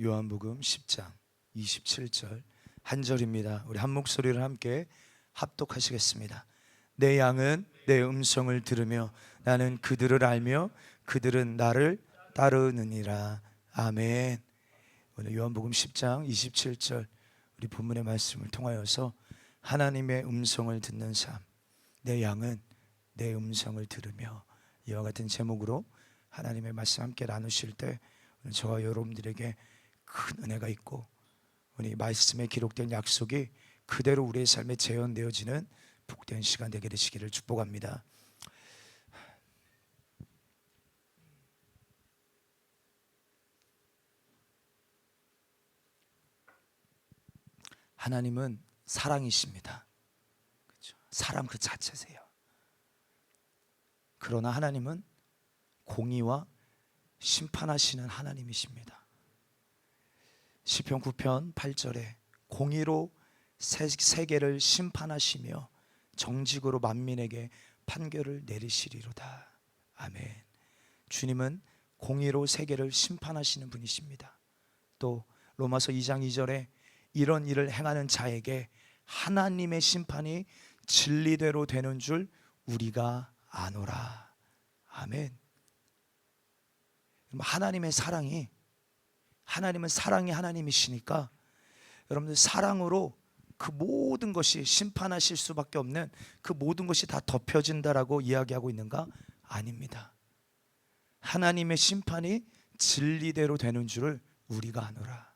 요한복음 10장 27절 한 절입니다. 우리 한 목소리를 함께 합독하시겠습니다. 내 양은 내 음성을 들으며 나는 그들을 알며 그들은 나를 따르느니라. 아멘. 오늘 요한복음 10장 27절 우리 본문의 말씀을 통하여서 하나님의 음성을 듣는 삶, 내 양은 내 음성을 들으며, 이와 같은 제목으로 하나님의 말씀 함께 나누실 때 저와 여러분들에게 큰 은혜가 있고 우리 말씀에 기록된 약속이 그대로 우리의 삶에 재현되어지는 복된 시간 되게 되시기를 축복합니다. 하나님은 사랑이십니다. 그렇죠? 사랑 그 자체세요. 그러나 하나님은 공의와 심판하시는 하나님이십니다. 시편 9편 8절에 공의로 세계를 심판하시며 정직으로 만민에게 판결을 내리시리로다. 아멘. 주님은 공의로 세계를 심판하시는 분이십니다. 또 로마서 2장 2절에 이런 일을 행하는 자에게 하나님의 심판이 진리대로 되는 줄 우리가 아노라. 아멘. 하나님의 사랑이, 하나님은 사랑의 하나님이시니까 여러분들 사랑으로 그 모든 것이 심판하실 수밖에 없는 그 모든 것이 다 덮여진다라고 이야기하고 있는가? 아닙니다. 하나님의 심판이 진리대로 되는 줄을 우리가 아노라.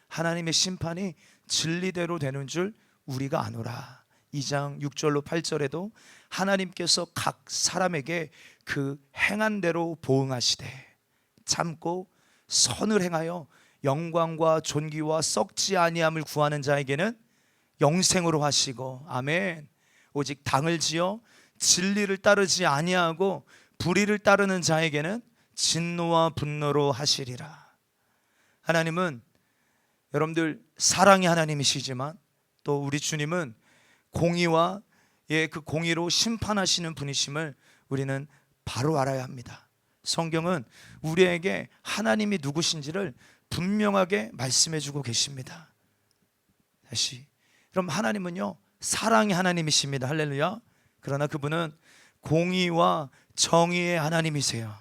하나님의 심판이 진리대로 되는 줄 우리가 아노라. 2장 6절로 8절에도 하나님께서 각 사람에게 그 행한 대로 보응하시되 참고 선을 행하여 영광과 존귀와 썩지 아니함을 구하는 자에게는 영생으로 하시고, 아멘. 오직 당을 지어 진리를 따르지 아니하고 불의를 따르는 자에게는 진노와 분노로 하시리라. 하나님은 여러분들 사랑의 하나님이시지만 또 우리 주님은 공의와 그 공의로 심판하시는 분이심을 우리는 바로 알아야 합니다. 성경은 우리에게 하나님이 누구신지를 분명하게 말씀해 주고 계십니다. 다시, 그럼 하나님은요 사랑의 하나님이십니다. 할렐루야. 그러나 그분은 공의와 정의의 하나님이세요.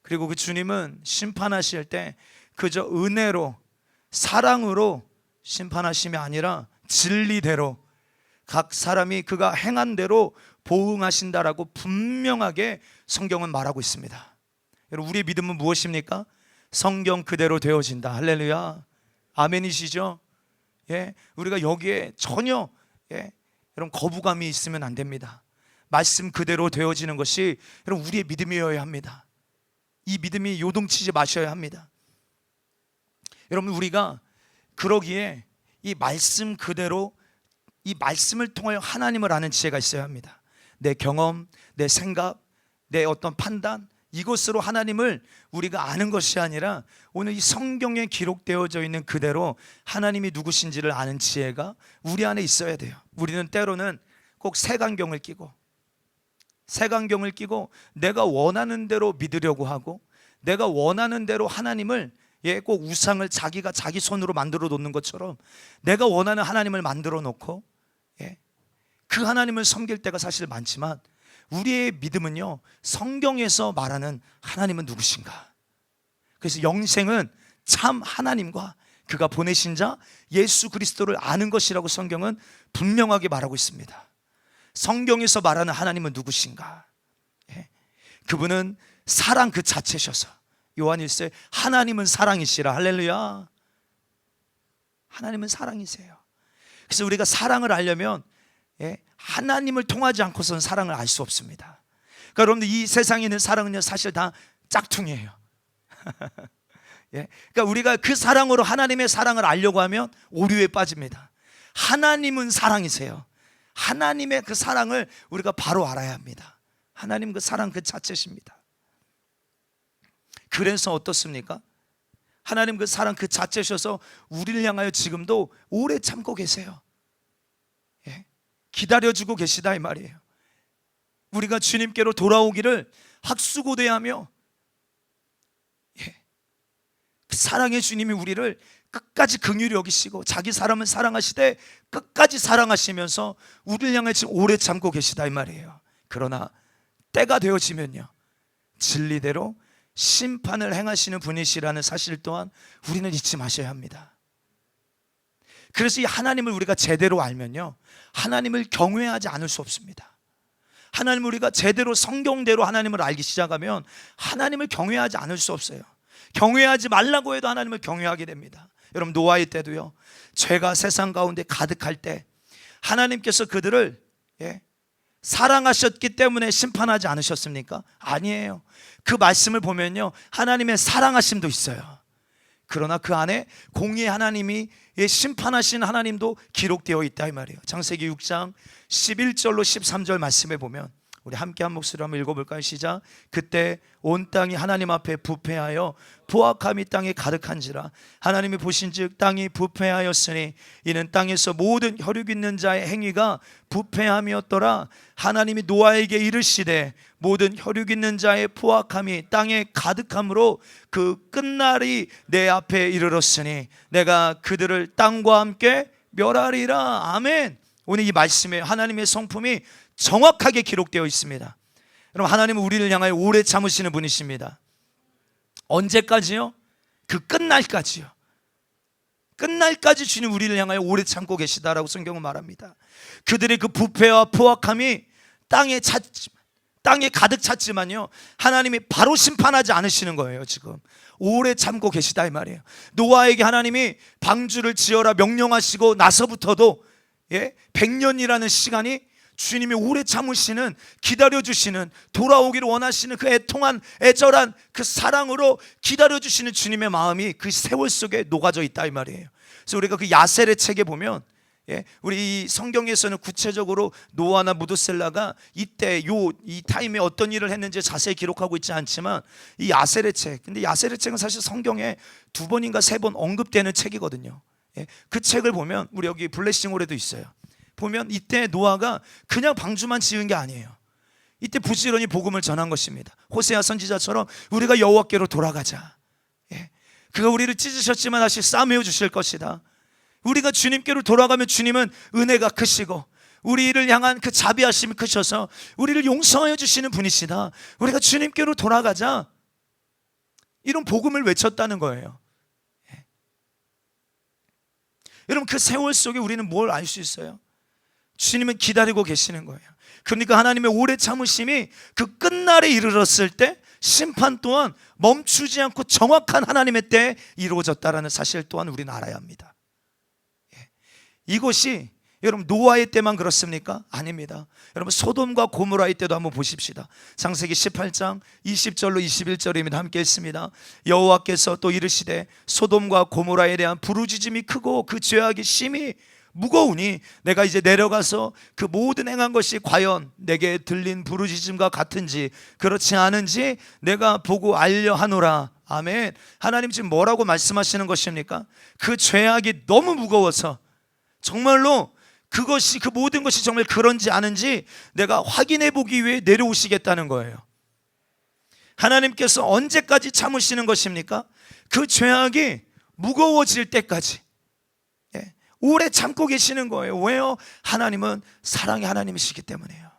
그리고 그 주님은 심판하실 때 그저 은혜로 사랑으로 심판하심이 아니라 진리대로 각 사람이 그가 행한 대로 보응하신다라고 분명하게 성경은 말하고 있습니다. 여러분, 우리의 믿음은 무엇입니까? 성경 그대로 되어진다. 할렐루야. 아멘이시죠? 예, 우리가 여기에 전혀 여러분 거부감이 있으면 안 됩니다. 말씀 그대로 되어지는 것이 여러분 우리의 믿음이어야 합니다. 이 믿음이 요동치지 마셔야 합니다. 여러분, 우리가 그러기에 이 말씀 그대로, 이 말씀을 통하여 하나님을 아는 지혜가 있어야 합니다. 내 경험, 내 생각, 내 어떤 판단, 이것으로 하나님을 우리가 아는 것이 아니라 오늘 이 성경에 기록되어져 있는 그대로 하나님이 누구신지를 아는 지혜가 우리 안에 있어야 돼요. 우리는 때로는 꼭 색안경을 끼고 내가 원하는 대로 믿으려고 하고 내가 원하는 대로 하나님을 꼭 우상을 자기가 자기 손으로 만들어 놓는 것처럼 내가 원하는 하나님을 만들어 놓고 그 하나님을 섬길 때가 사실 많지만 우리의 믿음은요 성경에서 말하는 하나님은 누구신가? 그래서 영생은 참 하나님과 그가 보내신 자 예수 그리스도를 아는 것이라고 성경은 분명하게 말하고 있습니다. 성경에서 말하는 하나님은 누구신가? 그분은 사랑 그 자체셔서 요한 1서에 하나님은 사랑이시라. 할렐루야. 하나님은 사랑이세요. 그래서 우리가 사랑을 알려면 하나님을 통하지 않고서는 사랑을 알 수 없습니다. 그러니까 여러분들 이 세상에 있는 사랑은요 사실 다 짝퉁이에요. 그러니까 우리가 그 사랑으로 하나님의 사랑을 알려고 하면 오류에 빠집니다. 하나님은 사랑이세요. 하나님의 그 사랑을 우리가 바로 알아야 합니다. 하나님 그 사랑 그 자체십니다. 그래서 어떻습니까? 하나님 그 사랑 그 자체셔서 우리를 향하여 지금도 오래 참고 계세요. 기다려주고 계시다 이 말이에요. 우리가 주님께로 돌아오기를 학수고대하며 사랑의 주님이 우리를 끝까지 긍휼히 여기시고 자기 사람은 사랑하시되 끝까지 사랑하시면서 우리를 향해 지금 오래 참고 계시다 이 말이에요. 그러나 때가 되어지면요, 진리대로 심판을 행하시는 분이시라는 사실 또한 우리는 잊지 마셔야 합니다. 그래서 이 하나님을 우리가 제대로 알면요, 하나님을 경외하지 않을 수 없습니다. 하나님을 우리가 제대로 성경대로 하나님을 알기 시작하면 하나님을 경외하지 않을 수 없어요. 경외하지 말라고 해도 하나님을 경외하게 됩니다. 여러분, 노아의 때도요, 죄가 세상 가운데 가득할 때 하나님께서 그들을 사랑하셨기 때문에 심판하지 않으셨습니까? 아니에요. 그 말씀을 보면요, 하나님의 사랑하심도 있어요. 그러나 그 안에 공의의 하나님이 심판하신 하나님도 기록되어 있다 이 말이에요. 창세기 6장 11절로 13절 말씀에 보면, 우리 함께 한 목소리로 한번 읽어볼까요? 시작. 그때 온 땅이 하나님 앞에 부패하여 포악함이 땅에 가득한지라 하나님이 보신즉 땅이 부패하였으니 이는 땅에서 모든 혈육 있는 자의 행위가 부패함이었더라. 하나님이 노아에게 이르시되 모든 혈육 있는 자의 포악함이 땅에 가득함으로 그 끝날이 내 앞에 이르렀으니 내가 그들을 땅과 함께 멸하리라. 아멘. 오늘 이 말씀에 하나님의 성품이 정확하게 기록되어 있습니다. 여러분, 하나님은 우리를 향하여 오래 참으시는 분이십니다. 언제까지요? 그 끝날까지요. 끝날까지 주님 우리를 향하여 오래 참고 계시다라고 성경은 말합니다. 그들의 그 부패와 포악함이 땅에 가득 찼지만요, 하나님이 바로 심판하지 않으시는 거예요. 지금 오래 참고 계시다 이 말이에요. 노아에게 하나님이 방주를 지어라 명령하시고 나서부터도 100년이라는 시간이 주님이 오래 참으시는, 기다려주시는, 돌아오기를 원하시는 그 애통한 애절한 그 사랑으로 기다려주시는 주님의 마음이 그 세월 속에 녹아져 있다 이 말이에요. 그래서 우리가 그 야셀의 책에 보면, 우리 이 성경에서는 구체적으로 노아나 무드셀라가 이때 이 타임에 어떤 일을 했는지 자세히 기록하고 있지 않지만, 이 야셀의 책, 근데 야셀의 책은 사실 성경에 2번인가 3번 언급되는 책이거든요. 그 책을 보면, 우리 여기 블레싱홀에도 있어요. 보면 이때 노아가 그냥 방주만 지은 게 아니에요. 이때 부지런히 복음을 전한 것입니다. 호세아 선지자처럼 우리가 여호와께로 돌아가자, 그가 우리를 찢으셨지만 다시 싸매어 주실 것이다. 우리가 주님께로 돌아가면 주님은 은혜가 크시고 우리를 향한 그 자비하심이 크셔서 우리를 용서하여 주시는 분이시다. 우리가 주님께로 돌아가자, 이런 복음을 외쳤다는 거예요. 여러분, 그 세월 속에 우리는 뭘 알 수 있어요? 주님은 기다리고 계시는 거예요. 그러니까 하나님의 오래 참으심이 그 끝날에 이르렀을 때 심판 또한 멈추지 않고 정확한 하나님의 때에 이루어졌다는 사실 또한 우리는 알아야 합니다. 이것이 여러분 노아의 때만 그렇습니까? 아닙니다. 여러분, 소돔과 고모라의 때도 한번 보십시다. 창세기 18장 20절로 21절입니다. 함께 읽습니다. 여호와께서 또 이르시되 소돔과 고모라에 대한 부르짖음이 크고 그 죄악이 심히 무거우니 내가 이제 내려가서 그 모든 행한 것이 과연 내게 들린 부르짖음과 같은지 그렇지 않은지 내가 보고 알려 하노라. 아멘. 하나님 지금 뭐라고 말씀하시는 것입니까? 그 죄악이 너무 무거워서 정말로 그것이, 그 모든 것이 정말 그런지 아는지 내가 확인해 보기 위해 내려오시겠다는 거예요. 하나님께서 언제까지 참으시는 것입니까? 그 죄악이 무거워질 때까지 오래 참고 계시는 거예요. 왜요? 하나님은 사랑의 하나님이시기 때문에요.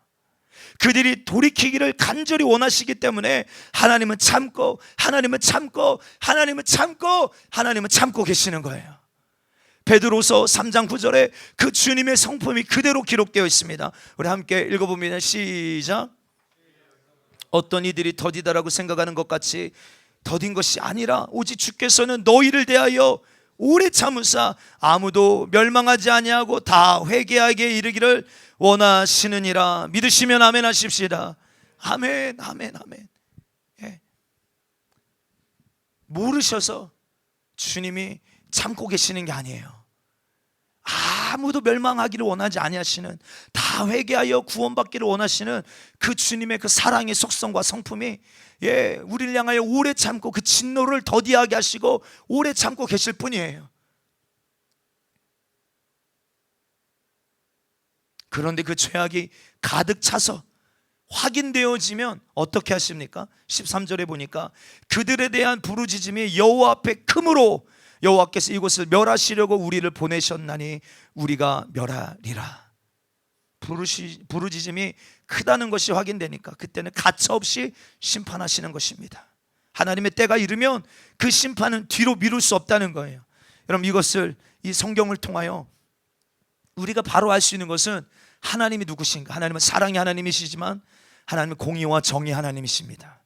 그들이 돌이키기를 간절히 원하시기 때문에 하나님은 참고, 하나님은 참고, 하나님은 참고, 하나님은 참고 계시는 거예요. 베드로서 3장 9절에 그 주님의 성품이 그대로 기록되어 있습니다. 우리 함께 읽어봅니다. 시작. 어떤 이들이 더디다라고 생각하는 것 같이 더딘 것이 아니라 오직 주께서는 너희를 대하여 오래 참으사 아무도 멸망하지 아니하고 다 회개하게 이르기를 원하시느니라. 믿으시면 아멘 하십시다. 아멘, 아멘, 아멘. 모르셔서 주님이 참고 계시는 게 아니에요. 아무도 멸망하기를 원하지 아니하시는, 다 회개하여 구원받기를 원하시는 그 주님의 그 사랑의 속성과 성품이 우리를 향하여 오래 참고 그 진노를 더디하게 하시고 오래 참고 계실 뿐이에요. 그런데 그 죄악이 가득 차서 확인되어지면 어떻게 하십니까? 13절에 보니까 그들에 대한 부르짖음이 여호와 앞에 크므로 여호와께서 이곳을 멸하시려고 우리를 보내셨나니 우리가 멸하리라. 부르짖음이 크다는 것이 확인되니까 그때는 가차없이 심판하시는 것입니다. 하나님의 때가 이르면 그 심판은 뒤로 미룰 수 없다는 거예요. 여러분, 이것을 이 성경을 통하여 우리가 바로 알 수 있는 것은 하나님이 누구신가? 하나님은 사랑의 하나님이시지만 하나님은 공의와 정의 하나님이십니다.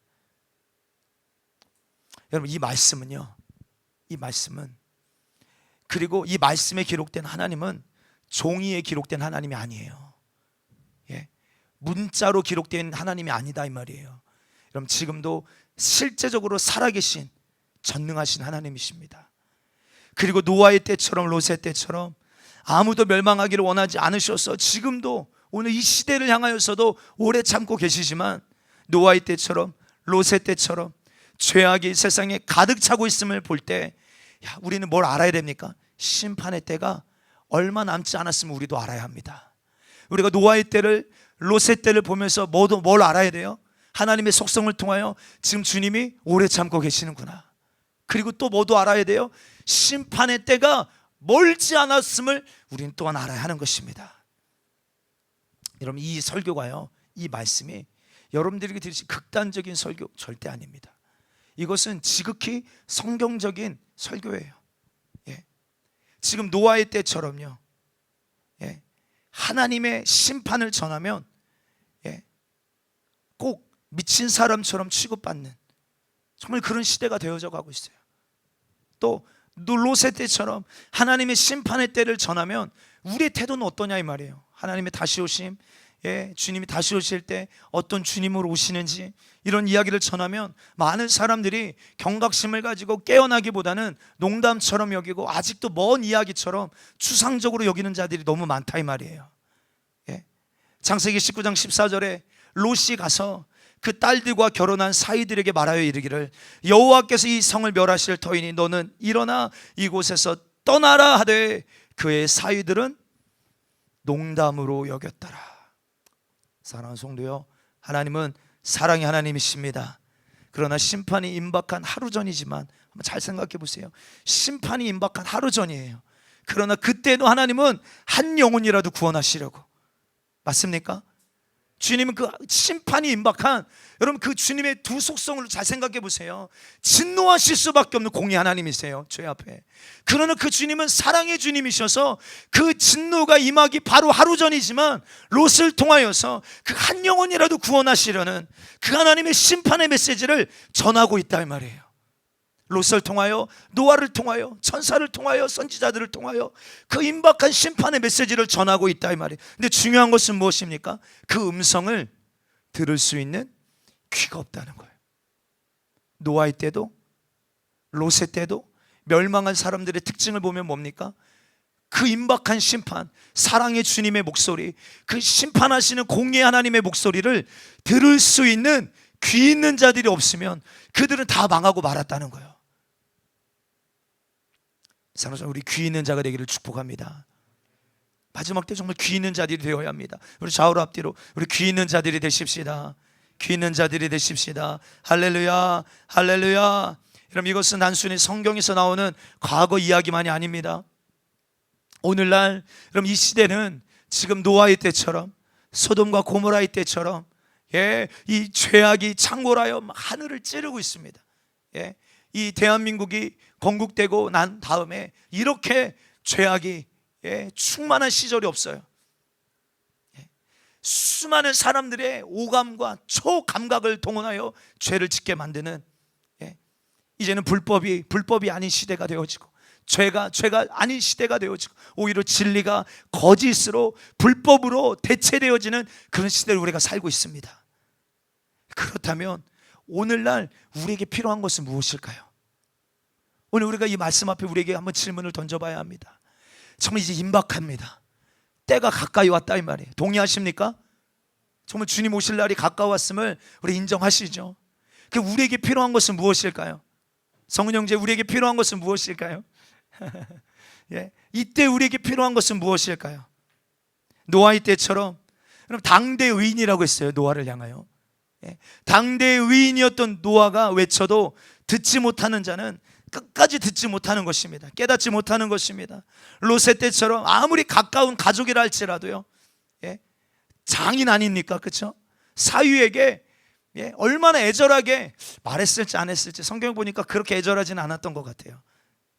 여러분, 이 말씀은요, 이 말씀은, 그리고 이 말씀에 기록된 하나님은 종이에 기록된 하나님이 아니에요. 예, 문자로 기록된 하나님이 아니다 이 말이에요. 여러분, 지금도 실제적으로 살아계신 전능하신 하나님이십니다. 그리고 노아의 때처럼 롯의 때처럼 아무도 멸망하기를 원하지 않으셔서 지금도 오늘 이 시대를 향하여서도 오래 참고 계시지만 노아의 때처럼 롯의 때처럼 죄악이 세상에 가득 차고 있음을 볼 때 우리는 뭘 알아야 됩니까? 심판의 때가 얼마 남지 않았음을 우리도 알아야 합니다. 우리가 노아의 때를, 롯의 때를 보면서 뭘 알아야 돼요? 하나님의 속성을 통하여 지금 주님이 오래 참고 계시는구나. 그리고 또 뭐도 알아야 돼요? 심판의 때가 멀지 않았음을 우리는 또한 알아야 하는 것입니다. 여러분, 이 설교가요, 이 말씀이 여러분들에게 들으신 극단적인 설교 절대 아닙니다. 이것은 지극히 성경적인 설교예요. 예. 지금 노아의 때처럼요, 예, 하나님의 심판을 전하면 꼭 미친 사람처럼 취급받는 정말 그런 시대가 되어져 가고 있어요. 또 롯의 때처럼 하나님의 심판의 때를 전하면 우리의 태도는 어떠냐 이 말이에요. 하나님의 다시 오심, 주님이 다시 오실 때 어떤 주님으로 오시는지 이런 이야기를 전하면 많은 사람들이 경각심을 가지고 깨어나기보다는 농담처럼 여기고 아직도 먼 이야기처럼 추상적으로 여기는 자들이 너무 많다 이 말이에요. 창세기 19장 14절에 롯이 가서 그 딸들과 결혼한 사이들에게 말하여 이르기를 여호와께서 이 성을 멸하실 터이니 너는 일어나 이곳에서 떠나라 하되 그의 사이들은 농담으로 여겼더라. 사랑하는 성도요, 하나님은 사랑의 하나님이십니다. 그러나 심판이 임박한 하루 전이지만 한번 잘 생각해 보세요. 심판이 임박한 하루 전이에요. 그러나 그때도 하나님은 한 영혼이라도 구원하시려고. 맞습니까? 주님은 그 심판이 임박한, 여러분 그 주님의 두 속성을 잘 생각해 보세요. 진노하실 수밖에 없는 공의 하나님이세요, 죄 앞에. 그러나 그 주님은 사랑의 주님이셔서 그 진노가 임하기 바로 하루 전이지만 롯을 통하여서 그 한 영혼이라도 구원하시려는 그 하나님의 심판의 메시지를 전하고 있다 이 말이에요. 롯을 통하여, 노아를 통하여, 천사를 통하여, 선지자들을 통하여 그 임박한 심판의 메시지를 전하고 있다 이 말이에요. 근데 중요한 것은 무엇입니까? 그 음성을 들을 수 있는 귀가 없다는 거예요. 노아의 때도 롯의 때도 멸망한 사람들의 특징을 보면 뭡니까? 그 임박한 심판, 사랑의 주님의 목소리, 그 심판하시는 공의 하나님의 목소리를 들을 수 있는 귀 있는 자들이 없으면 그들은 다 망하고 말았다는 거예요. 사랑하는 우리 귀 있는 자가 되기를 축복합니다. 마지막 때 정말 귀 있는 자들이 되어야 합니다. 우리 좌우로 앞뒤로 우리 귀 있는 자들이 되십시다. 귀 있는 자들이 되십시다. 할렐루야, 할렐루야. 여러분, 이것은 단순히 성경에서 나오는 과거 이야기만이 아닙니다. 오늘날 여러분, 이 시대는 지금 노아의 때처럼, 소돔과 고모라의 때처럼 이 죄악이 창궐하여 하늘을 찌르고 있습니다. 이 대한민국이 건국되고 난 다음에 이렇게 죄악이 충만한 시절이 없어요. 수많은 사람들의 오감과 초감각을 동원하여 죄를 짓게 만드는, 이제는 불법이 아닌 시대가 되어지고 죄가 아닌 시대가 되어지고 오히려 진리가 거짓으로 불법으로 대체되어지는 그런 시대를 우리가 살고 있습니다. 그렇다면 오늘날 우리에게 필요한 것은 무엇일까요? 오늘 우리가 이 말씀 앞에 우리에게 한번 질문을 던져봐야 합니다. 정말 이제 임박합니다. 때가 가까이 왔다 이 말이에요. 동의하십니까? 정말 주님 오실 날이 가까웠음을 우리 인정하시죠? 그 우리에게 필요한 것은 무엇일까요? 성은 형제, 우리에게 필요한 것은 무엇일까요? 이때 우리에게 필요한 것은 무엇일까요? 노아의 때처럼 그럼 당대 의인이라고 했어요. 노아를 향하여. 당대 의인이었던 노아가 외쳐도 듣지 못하는 자는 끝까지 듣지 못하는 것입니다. 깨닫지 못하는 것입니다. 롯의 때처럼 아무리 가까운 가족이라 할지라도요, 장인 아닙니까? 그렇죠? 사위에게 얼마나 애절하게 말했을지 안 했을지 성경 보니까 그렇게 애절하지는 않았던 것 같아요.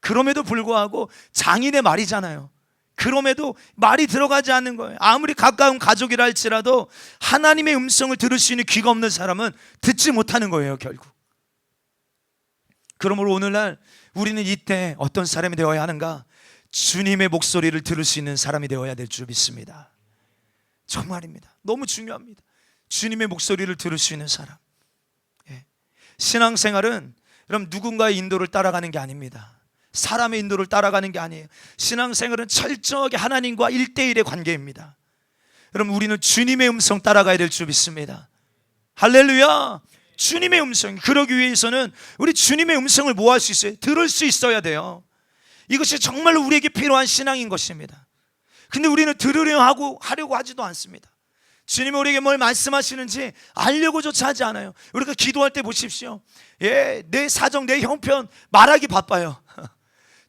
그럼에도 불구하고 장인의 말이잖아요. 그럼에도 말이 들어가지 않는 거예요. 아무리 가까운 가족이라 할지라도 하나님의 음성을 들을 수 있는 귀가 없는 사람은 듣지 못하는 거예요, 결국. 그러므로 오늘날 우리는 이때 어떤 사람이 되어야 하는가? 주님의 목소리를 들을 수 있는 사람이 되어야 될 줄 믿습니다. 정말입니다. 너무 중요합니다. 주님의 목소리를 들을 수 있는 사람. 신앙생활은 그럼 누군가의 인도를 따라가는 게 아닙니다. 사람의 인도를 따라가는 게 아니에요. 신앙생활은 철저하게 하나님과 1대1의 관계입니다. 여러분, 우리는 주님의 음성 따라가야 될 줄 믿습니다. 할렐루야. 주님의 음성. 그러기 위해서는 우리 주님의 음성을 뭐 할 수 있어요? 들을 수 있어야 돼요. 이것이 정말로 우리에게 필요한 신앙인 것입니다. 근데 우리는 하려고 하지도 않습니다. 주님이 우리에게 뭘 말씀하시는지 알려고조차 하지 않아요. 우리가 기도할 때 보십시오. 내 사정, 내 형편 말하기 바빠요.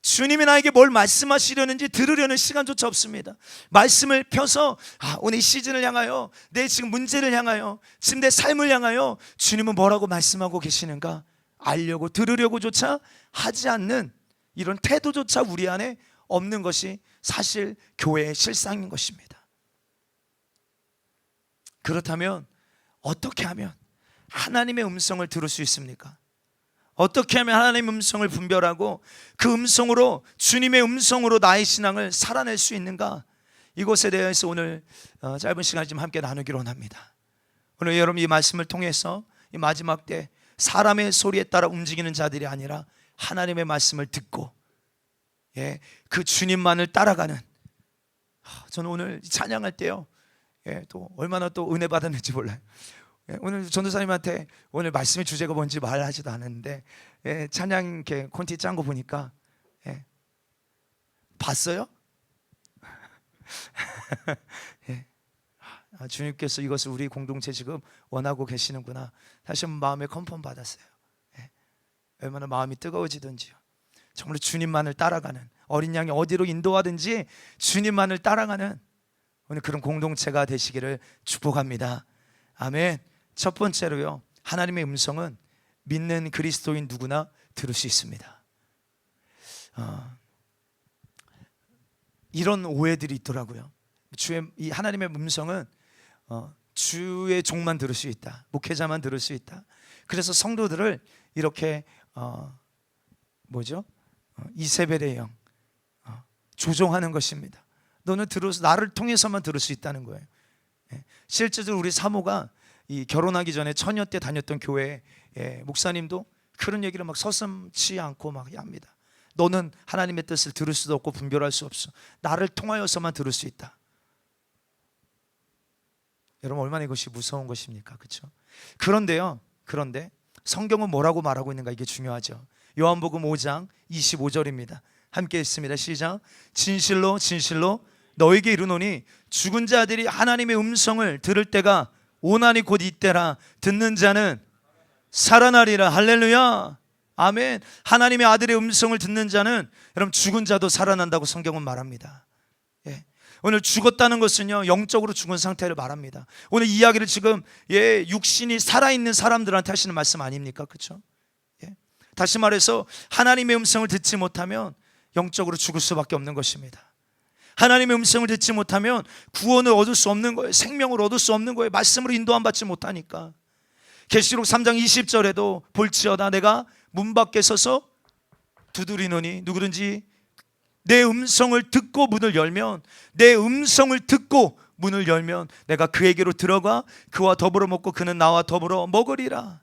주님이 나에게 뭘 말씀하시려는지 들으려는 시간조차 없습니다. 말씀을 펴서 오늘 이 시즌을 향하여, 내 지금 문제를 향하여, 지금 내 삶을 향하여 주님은 뭐라고 말씀하고 계시는가 알려고, 들으려고조차 하지 않는 이런 태도조차 우리 안에 없는 것이 사실 교회의 실상인 것입니다. 그렇다면 어떻게 하면 하나님의 음성을 들을 수 있습니까? 어떻게 하면 하나님의 음성을 분별하고 그 음성으로, 주님의 음성으로 나의 신앙을 살아낼 수 있는가? 이것에 대해서 오늘 짧은 시간 좀 함께 나누기로 원합니다. 오늘 여러분 이 말씀을 통해서 이 마지막 때 사람의 소리에 따라 움직이는 자들이 아니라 하나님의 말씀을 듣고 그 주님만을 따라가는, 저는 오늘 찬양할 때요, 또 얼마나 또 은혜 받았는지 몰라요. 오늘 전도사님한테 오늘 말씀의 주제가 뭔지 말하지도 않았는데 찬양 이렇게 콘티 짠 거 보니까 봤어요? 주님께서 이것을 우리 공동체 지금 원하고 계시는구나. 다시 한번 마음에 컨펌 받았어요. 얼마나 마음이 뜨거워지든지요. 정말 주님만을 따라가는, 어린 양이 어디로 인도하든지 주님만을 따라가는 오늘 그런 공동체가 되시기를 축복합니다. 아멘. 첫 번째로요, 하나님의 음성은 믿는 그리스도인 누구나 들을 수 있습니다. 이런 오해들이 있더라고요. 이 하나님의 음성은 주의 종만 들을 수 있다, 목회자만 들을 수 있다. 그래서 성도들을 이렇게 이세벨의 영, 조종하는 것입니다. 너는 들어서 나를 통해서만 들을 수 있다는 거예요. 실제로 우리 사모가 이 결혼하기 전에 처녀 때 다녔던 교회 목사님도 그런 얘기를 막 서슴지 않고 막 합니다. 너는 하나님의 뜻을 들을 수도 없고 분별할 수 없어. 나를 통하여서만 들을 수 있다. 여러분, 얼마나 이것이 무서운 것입니까? 그렇죠? 그런데 성경은 뭐라고 말하고 있는가, 이게 중요하죠. 요한복음 5장 25절입니다. 함께 읽습니다. 시작. 진실로 진실로 너에게 이르노니 죽은 자들이 하나님의 음성을 들을 때가 오나니 곧 이때라. 듣는 자는 살아나리라. 할렐루야. 아멘. 하나님의 아들의 음성을 듣는 자는, 여러분, 죽은 자도 살아난다고 성경은 말합니다. 오늘 죽었다는 것은요, 영적으로 죽은 상태를 말합니다. 오늘 이야기를 지금 육신이 살아있는 사람들한테 하시는 말씀 아닙니까? 그렇죠? 다시 말해서 하나님의 음성을 듣지 못하면 영적으로 죽을 수밖에 없는 것입니다. 하나님의 음성을 듣지 못하면 구원을 얻을 수 없는 거예요. 생명을 얻을 수 없는 거예요. 말씀으로 인도함 받지 못하니까. 계시록 3장 20절에도 볼지어다 내가 문 밖에 서서 두드리노니 누구든지 내 음성을 듣고 문을 열면, 내 음성을 듣고 문을 열면 내가 그에게로 들어가 그와 더불어 먹고 그는 나와 더불어 먹으리라.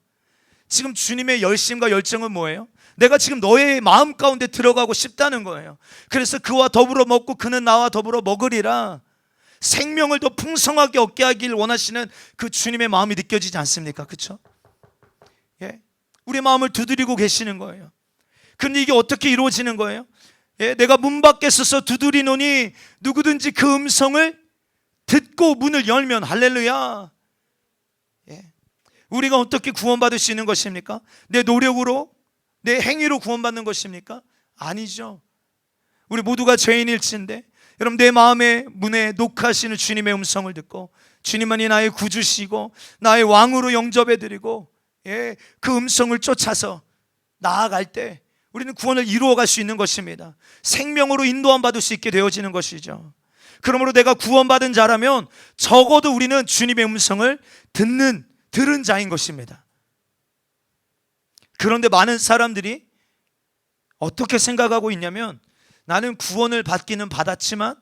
지금 주님의 열심과 열정은 뭐예요? 내가 지금 너의 마음 가운데 들어가고 싶다는 거예요. 그래서 그와 더불어 먹고 그는 나와 더불어 먹으리라. 생명을 더 풍성하게 얻게 하길 원하시는 그 주님의 마음이 느껴지지 않습니까? 그렇죠? 우리 마음을 두드리고 계시는 거예요. 그런데 이게 어떻게 이루어지는 거예요? 내가 문 밖에 서서 두드리노니 누구든지 그 음성을 듣고 문을 열면 할렐루야. 예. 우리가 어떻게 구원받을 수 있는 것입니까? 내 노력으로, 내 행위로 구원받는 것입니까? 아니죠. 우리 모두가 죄인일진데 여러분, 내 마음의 문에 녹하시는 주님의 음성을 듣고 주님만이 나의 구주시고 나의 왕으로 영접해드리고, 예, 그 음성을 쫓아서 나아갈 때 우리는 구원을 이루어갈 수 있는 것입니다. 생명으로 인도함 받을 수 있게 되어지는 것이죠. 그러므로 내가 구원받은 자라면 적어도 우리는 주님의 음성을 들은 자인 것입니다. 그런데 많은 사람들이 어떻게 생각하고 있냐면, 나는 구원을 받기는 받았지만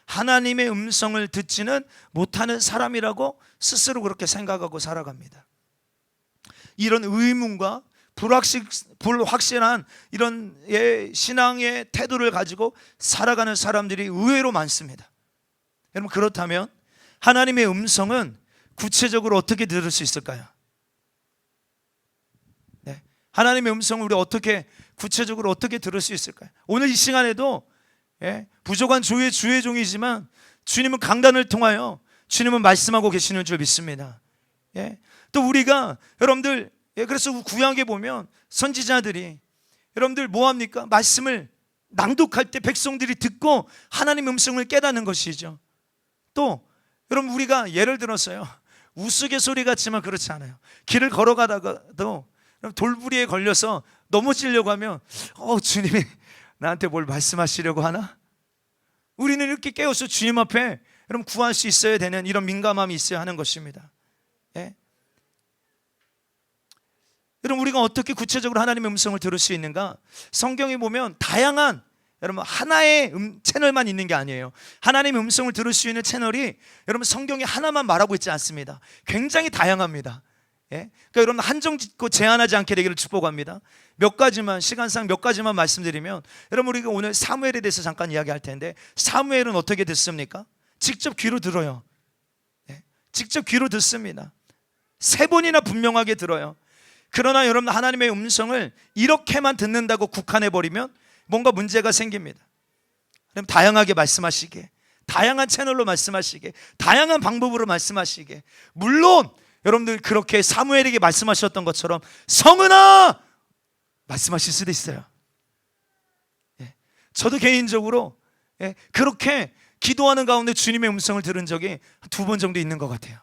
하나님의 음성을 듣지는 못하는 사람이라고 스스로 그렇게 생각하고 살아갑니다. 이런 의문과 불확실한 이런 신앙의 태도를 가지고 살아가는 사람들이 의외로 많습니다. 여러분, 그렇다면 하나님의 음성은 구체적으로 어떻게 들을 수 있을까요? 네. 하나님의 음성을 우리 구체적으로 어떻게 들을 수 있을까요? 오늘 이 시간에도, 예, 부족한 주의 종이지만 주님은 강단을 통하여 주님은 말씀하고 계시는 줄 믿습니다. 예. 또 우리가 여러분들, 예, 그래서 구약에 보면 선지자들이 여러분들 뭐합니까? 말씀을 낭독할 때 백성들이 듣고 하나님의 음성을 깨닫는 것이죠. 또 여러분, 우리가 예를 들어서요, 우스갯소리 같지만 그렇지 않아요. 길을 걸어가다가도 돌부리에 걸려서 넘어지려고 하면 주님이 나한테 뭘 말씀하시려고 하나? 우리는 이렇게 깨어서 주님 앞에 여러분 구할 수 있어야 되는 이런 민감함이 있어야 하는 것입니다. 예? 여러분, 우리가 어떻게 구체적으로 하나님의 음성을 들을 수 있는가? 성경에 보면 다양한, 여러분, 하나의 채널만 있는 게 아니에요. 하나님의 음성을 들을 수 있는 채널이 여러분 성경에 하나만 말하고 있지 않습니다. 굉장히 다양합니다. 예? 그러니까 여러분, 한정 짓고 제한하지 않게 되기를 축복합니다. 몇 가지만, 시간상 몇 가지만 말씀드리면, 여러분, 우리가 오늘 사무엘에 대해서 잠깐 이야기할 텐데, 사무엘은 어떻게 듣습니까? 직접 귀로 들어요. 예? 직접 귀로 듣습니다. 3번이나 분명하게 들어요. 그러나 여러분, 하나님의 음성을 이렇게만 듣는다고 국한해버리면 뭔가 문제가 생깁니다. 그럼 다양하게 말씀하시게, 다양한 채널로 말씀하시게, 다양한 방법으로 말씀하시게, 물론 여러분들 그렇게 사무엘에게 말씀하셨던 것처럼 성은아 말씀하실 수도 있어요. 예. 저도 개인적으로, 예, 그렇게 기도하는 가운데 주님의 음성을 들은 적이 2번 정도 있는 것 같아요.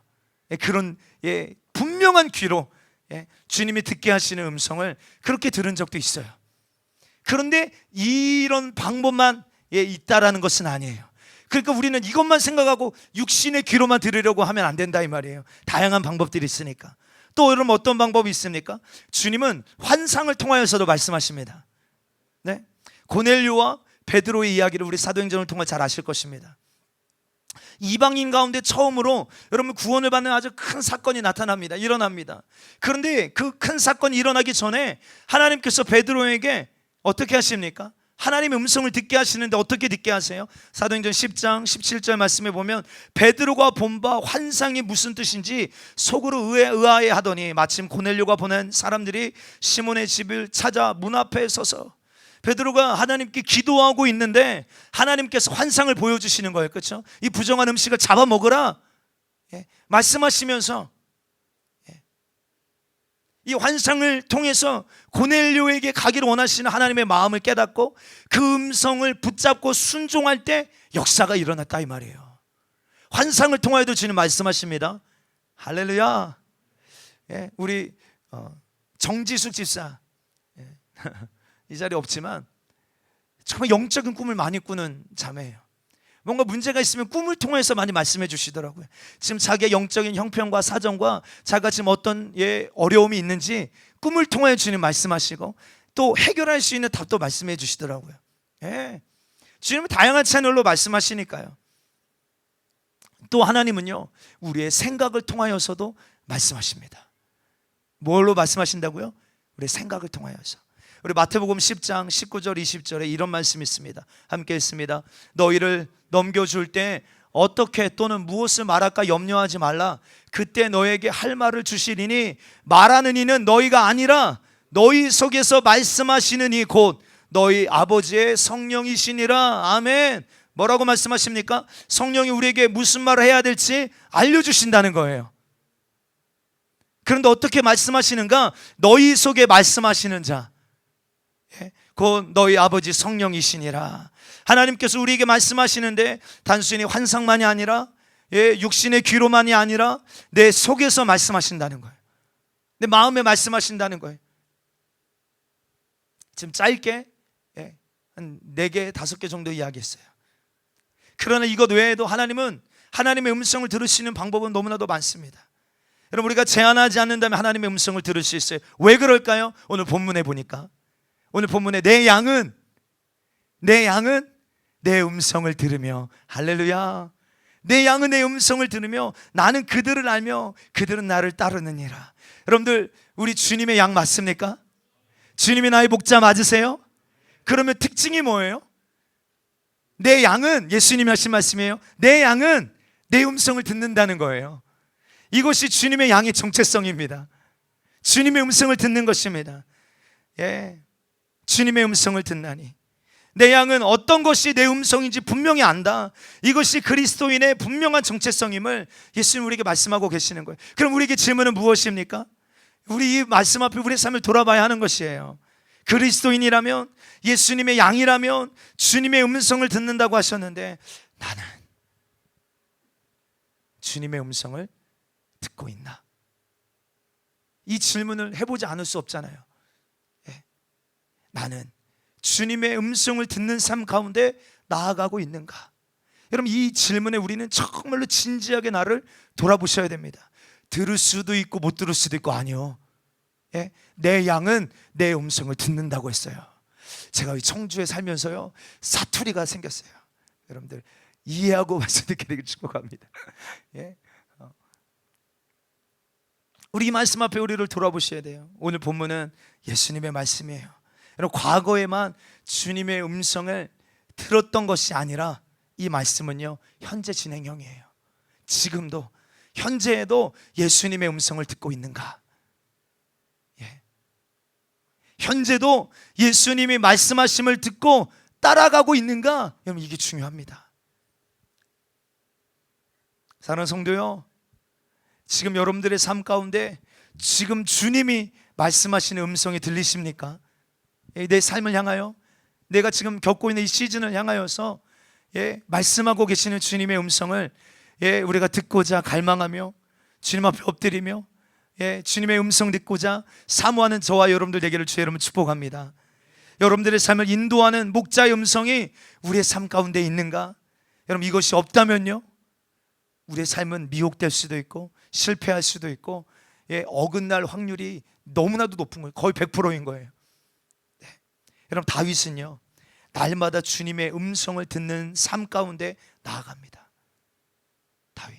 예, 그런, 예, 분명한 귀로, 예, 주님이 듣게 하시는 음성을 그렇게 들은 적도 있어요. 그런데 이런 방법만, 예, 있다라는 것은 아니에요. 그러니까 우리는 이것만 생각하고 육신의 귀로만 들으려고 하면 안 된다 이 말이에요. 다양한 방법들이 있으니까. 또 여러분, 어떤 방법이 있습니까? 주님은 환상을 통하여서도 말씀하십니다. 네? 고넬료와 베드로의 이야기를 우리 사도행전을 통해 잘 아실 것입니다. 이방인 가운데 처음으로 여러분 구원을 받는 아주 큰 사건이 일어납니다. 그런데 그 큰 사건이 일어나기 전에 하나님께서 베드로에게 어떻게 하십니까? 하나님의 음성을 듣게 하시는데 어떻게 듣게 하세요? 사도행전 10장 17절 말씀에 보면 베드로가 본 바 환상이 무슨 뜻인지 속으로 의아해 하더니 마침 고넬료가 보낸 사람들이 시몬의 집을 찾아 문 앞에 서서, 베드로가 하나님께 기도하고 있는데 하나님께서 환상을 보여주시는 거예요. 그렇죠? 이 부정한 음식을 잡아먹으라, 예, 말씀하시면서, 예, 이 환상을 통해서 고넬료에게 가기를 원하시는 하나님의 마음을 깨닫고 그 음성을 붙잡고 순종할 때 역사가 일어났다 이 말이에요. 환상을 통하여도 주님 말씀하십니다. 할렐루야. 예, 우리 정지숙 집사, 예, 이 자리에 없지만 정말 영적인 꿈을 많이 꾸는 자매예요. 뭔가 문제가 있으면 꿈을 통해서 많이 말씀해 주시더라고요. 지금 자기의 영적인 형편과 사정과 자기가 지금 어떤, 예, 어려움이 있는지 꿈을 통해 주님 말씀하시고 또 해결할 수 있는 답도 말씀해 주시더라고요. 예. 주님은 다양한 채널로 말씀하시니까요. 또 하나님은요, 우리의 생각을 통하여서도 말씀하십니다. 뭘로 말씀하신다고요? 우리의 생각을 통하여서. 우리 마태복음 10장 19절 20절에 이런 말씀이 있습니다. 함께 읽습니다. 너희를 넘겨줄 때 어떻게 또는 무엇을 말할까 염려하지 말라. 그때 너에게 할 말을 주시리니 말하는 이는 너희가 아니라 너희 속에서 말씀하시는 이 곧 너희 아버지의 성령이시니라. 아멘. 뭐라고 말씀하십니까? 성령이 우리에게 무슨 말을 해야 될지 알려주신다는 거예요. 그런데 어떻게 말씀하시는가? 너희 속에 말씀하시는 자, 곧 너희 아버지 성령이시니라. 하나님께서 우리에게 말씀하시는데 단순히 환상만이 아니라 육신의 귀로만이 아니라 내 속에서 말씀하신다는 거예요. 내 마음에 말씀하신다는 거예요. 지금 짧게 한 4개, 5개 정도 이야기했어요. 그러나 이것 외에도 하나님은 하나님의 음성을 들으시는 방법은 너무나도 많습니다. 여러분, 우리가 제한하지 않는다면 하나님의 음성을 들을 수 있어요. 왜 그럴까요? 오늘 본문에 보니까, 오늘 본문에 내 양은 내 음성을 들으며, 할렐루야, 내 양은 내 음성을 들으며 나는 그들을 알며 그들은 나를 따르느니라. 여러분들, 우리 주님의 양 맞습니까? 주님이 나의 목자 맞으세요? 그러면 특징이 뭐예요? 내 양은, 예수님이 하신 말씀이에요. 내 양은 내 음성을 듣는다는 거예요. 이것이 주님의 양의 정체성입니다. 주님의 음성을 듣는 것입니다. 주님의 음성을 듣나니 내 양은 어떤 것이 내 음성인지 분명히 안다. 이것이 그리스도인의 분명한 정체성임을 예수님 우리에게 말씀하고 계시는 거예요. 그럼 우리에게 질문은 무엇입니까? 우리 이 말씀 앞에 우리의 삶을 돌아봐야 하는 것이에요. 그리스도인이라면, 예수님의 양이라면 주님의 음성을 듣는다고 하셨는데, 나는 주님의 음성을 듣고 있나? 이 질문을 해보지 않을 수 없잖아요. 나는 주님의 음성을 듣는 삶 가운데 나아가고 있는가? 여러분, 이 질문에 우리는 정말로 진지하게 나를 돌아보셔야 됩니다. 들을 수도 있고 못 들을 수도 있고, 아니요, 내 양은 내 음성을 듣는다고 했어요. 제가 이 청주에 살면서요, 사투리가 생겼어요. 여러분들 이해하고 말씀드리길 축복합니다. 우리 이 말씀 앞에 우리를 돌아보셔야 돼요. 오늘 본문은 예수님의 말씀이에요. 여러분, 과거에만 주님의 음성을 들었던 것이 아니라 이 말씀은요, 현재 진행형이에요. 지금도, 현재에도 예수님의 음성을 듣고 있는가? 현재도 예수님이 말씀하심을 듣고 따라가고 있는가? 여러분, 이게 중요합니다. 사랑하는 성도요, 지금 여러분들의 삶 가운데 지금 주님이 말씀하시는 음성이 들리십니까? 내 삶을 향하여, 내가 지금 겪고 있는 이 시즌을 향하여서 말씀하고 계시는 주님의 음성을 우리가 듣고자 갈망하며 주님 앞에 엎드리며 주님의 음성 듣고자 사모하는 저와 여러분들 되기를 주의 이름으로 축복합니다. 여러분들의 삶을 인도하는 목자의 음성이 우리의 삶 가운데 있는가? 여러분, 이것이 없다면요, 우리의 삶은 미혹될 수도 있고 실패할 수도 있고 어긋날 확률이 너무나도 높은 거예요. 거의 100%인 거예요. 여러분, 다윗은요, 날마다 주님의 음성을 듣는 삶 가운데 나아갑니다. 다윗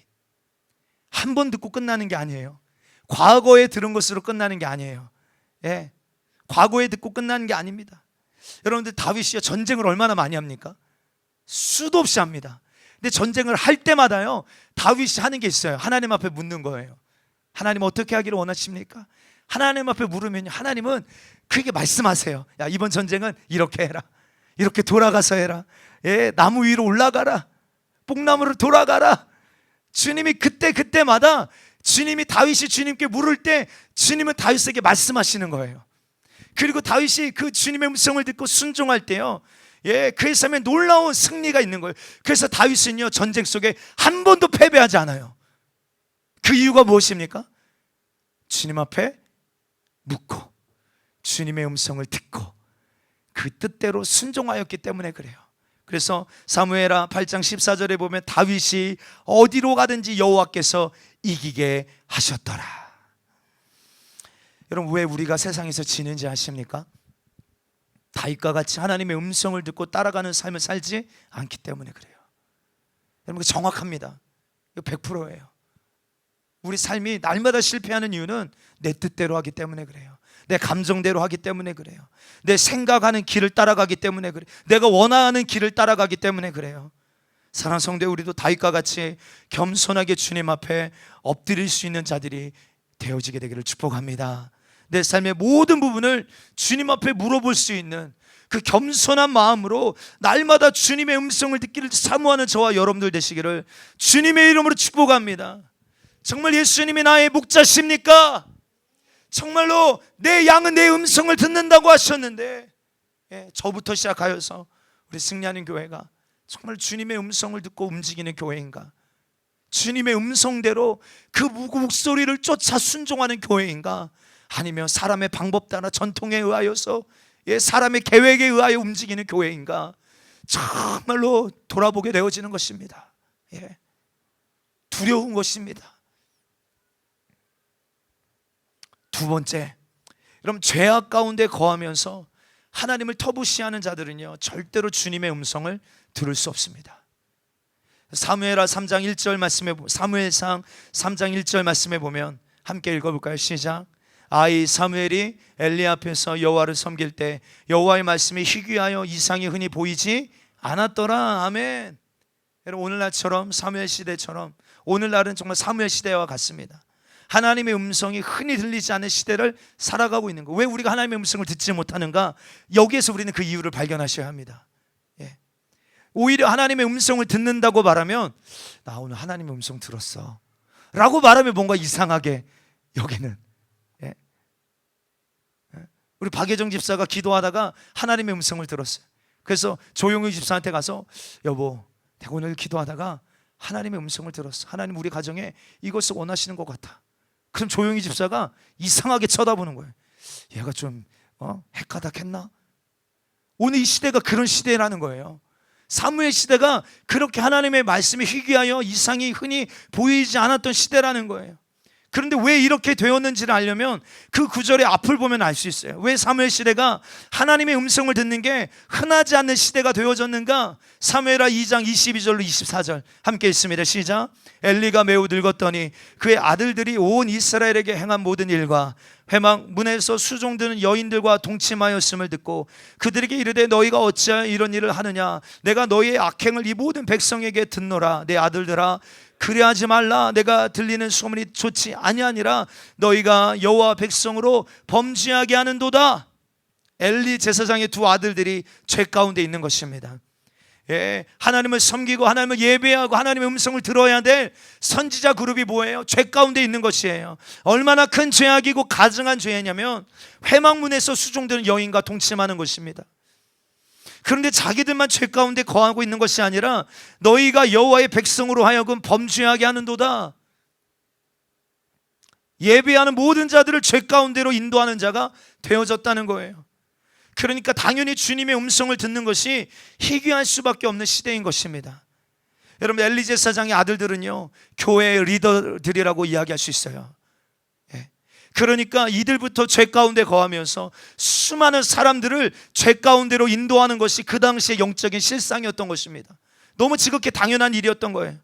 한 번 듣고 끝나는 게 아니에요. 과거에 들은 것으로 끝나는 게 아니에요. 과거에 듣고 끝나는 게 아닙니다. 여러분들, 다윗이요, 전쟁을 얼마나 많이 합니까? 수도 없이 합니다. 근데 전쟁을 할 때마다요, 다윗이 하는 게 있어요. 하나님 앞에 묻는 거예요. 하나님, 어떻게 하기를 원하십니까? 하나님 앞에 물으면 하나님은 그에게 말씀하세요. 야, 이번 전쟁은 이렇게 해라, 이렇게 돌아가서 해라, 나무 위로 올라가라, 뽕나무로 돌아가라. 주님이 그때마다 주님이 다윗이 주님께 물을 때 주님은 다윗에게 말씀하시는 거예요. 그리고 다윗이 그 주님의 음성을 듣고 순종할 때요, 그의 삶에 놀라운 승리가 있는 거예요. 그래서 다윗은요, 전쟁 속에 한 번도 패배하지 않아요. 그 이유가 무엇입니까? 주님 앞에 묻고 주님의 음성을 듣고 그 뜻대로 순종하였기 때문에 그래요. 그래서 사무엘하 8장 14절에 보면 다윗이 어디로 가든지 여호와께서 이기게 하셨더라. 여러분, 왜 우리가 세상에서 지는지 아십니까? 다윗과 같이 하나님의 음성을 듣고 따라가는 삶을 살지 않기 때문에 그래요. 여러분, 정확합니다. 이거 100%예요. 우리 삶이 날마다 실패하는 이유는 내 뜻대로 하기 때문에 그래요. 내 감정대로 하기 때문에 그래요. 내 생각하는 길을 따라가기 때문에 그래요. 내가 원하는 길을 따라가기 때문에 그래요. 사랑하는 성도, 우리도 다윗과 같이 겸손하게 주님 앞에 엎드릴 수 있는 자들이 되어지게 되기를 축복합니다. 내 삶의 모든 부분을 주님 앞에 물어볼 수 있는, 그 겸손한 마음으로 날마다 주님의 음성을 듣기를 사모하는 저와 여러분들 되시기를 주님의 이름으로 축복합니다. 정말 예수님이 나의 목자십니까? 정말로 내 양은 내 음성을 듣는다고 하셨는데, 저부터 시작하여서 우리 승리하는 교회가 정말 주님의 음성을 듣고 움직이는 교회인가? 주님의 음성대로 그 목소리를 쫓아 순종하는 교회인가? 아니면 사람의 방법 따라 전통에 의하여서 사람의 계획에 의하여 움직이는 교회인가? 정말로 돌아보게 되어지는 것입니다. 두려운 것입니다. 두 번째, 여러분, 죄악 가운데 거하면서 하나님을 터부시하는 자들은요 절대로 주님의 음성을 들을 수 없습니다. 사무엘상 3장 1절 말씀에 보면 함께 읽어볼까요? 시작. 이 사무엘이 엘리 앞에서 여호와를 섬길 때 여호와의 말씀이 희귀하여 이상이 흔히 보이지 않았더라. 아멘. 여러분, 오늘날처럼 사무엘 시대처럼 오늘날은 정말 사무엘 시대와 같습니다. 하나님의 음성이 흔히 들리지 않는 시대를 살아가고 있는 거. 왜 우리가 하나님의 음성을 듣지 못하는가? 여기에서 우리는 그 이유를 발견하셔야 합니다. 오히려 하나님의 음성을 듣는다고 말하면 나 오늘 하나님의 음성 들었어 라고 말하면 뭔가 이상하게 여기는. 우리 박예정 집사가 기도하다가 하나님의 음성을 들었어요. 그래서 조용희 집사한테 가서 여보, 내가 오늘 기도하다가 하나님의 음성을 들었어. 하나님 우리 가정에 이것을 원하시는 것 같아. 그럼 조용희 집사가 이상하게 쳐다보는 거예요. 얘가 좀 헷가닥했나? 오늘 이 시대가 그런 시대라는 거예요. 사무엘 시대가 그렇게 하나님의 말씀이 희귀하여 이상이 흔히 보이지 않았던 시대라는 거예요. 그런데 왜 이렇게 되었는지를 알려면 그 구절의 앞을 보면 알 수 있어요. 왜 사무엘 시대가 하나님의 음성을 듣는 게 흔하지 않는 시대가 되어졌는가? 사무엘하 2장 22절로 24절 함께 읽습니다. 시작. 엘리가 매우 늙었더니 그의 아들들이 온 이스라엘에게 행한 모든 일과 회막 문에서 수종드는 여인들과 동침하였음을 듣고 그들에게 이르되 너희가 어찌하여 이런 일을 하느냐? 내가 너희의 악행을 이 모든 백성에게 듣노라. 내 아들들아, 그리하지 말라. 내가 들리는 소문이 좋지 아니하니라. 너희가 여호와 백성으로 범죄하게 하는도다. 엘리 제사장의 두 아들들이 죄 가운데 있는 것입니다. 하나님을 섬기고 하나님을 예배하고 하나님의 음성을 들어야 될 선지자 그룹이 뭐예요? 죄 가운데 있는 것이에요. 얼마나 큰 죄악이고 가증한 죄냐면 회막문에서 수종되는 여인과 동침하는 것입니다. 그런데 자기들만 죄 가운데 거하고 있는 것이 아니라 너희가 여호와의 백성으로 하여금 범죄하게 하는도다. 예배하는 모든 자들을 죄 가운데로 인도하는 자가 되어졌다는 거예요. 그러니까 당연히 주님의 음성을 듣는 것이 희귀할 수밖에 없는 시대인 것입니다. 여러분, 엘리 제사장의 아들들은요 교회의 리더들이라고 이야기할 수 있어요. 그러니까 이들부터 죄 가운데 거하면서 수많은 사람들을 죄 가운데로 인도하는 것이 그 당시의 영적인 실상이었던 것입니다. 너무 지극히 당연한 일이었던 거예요.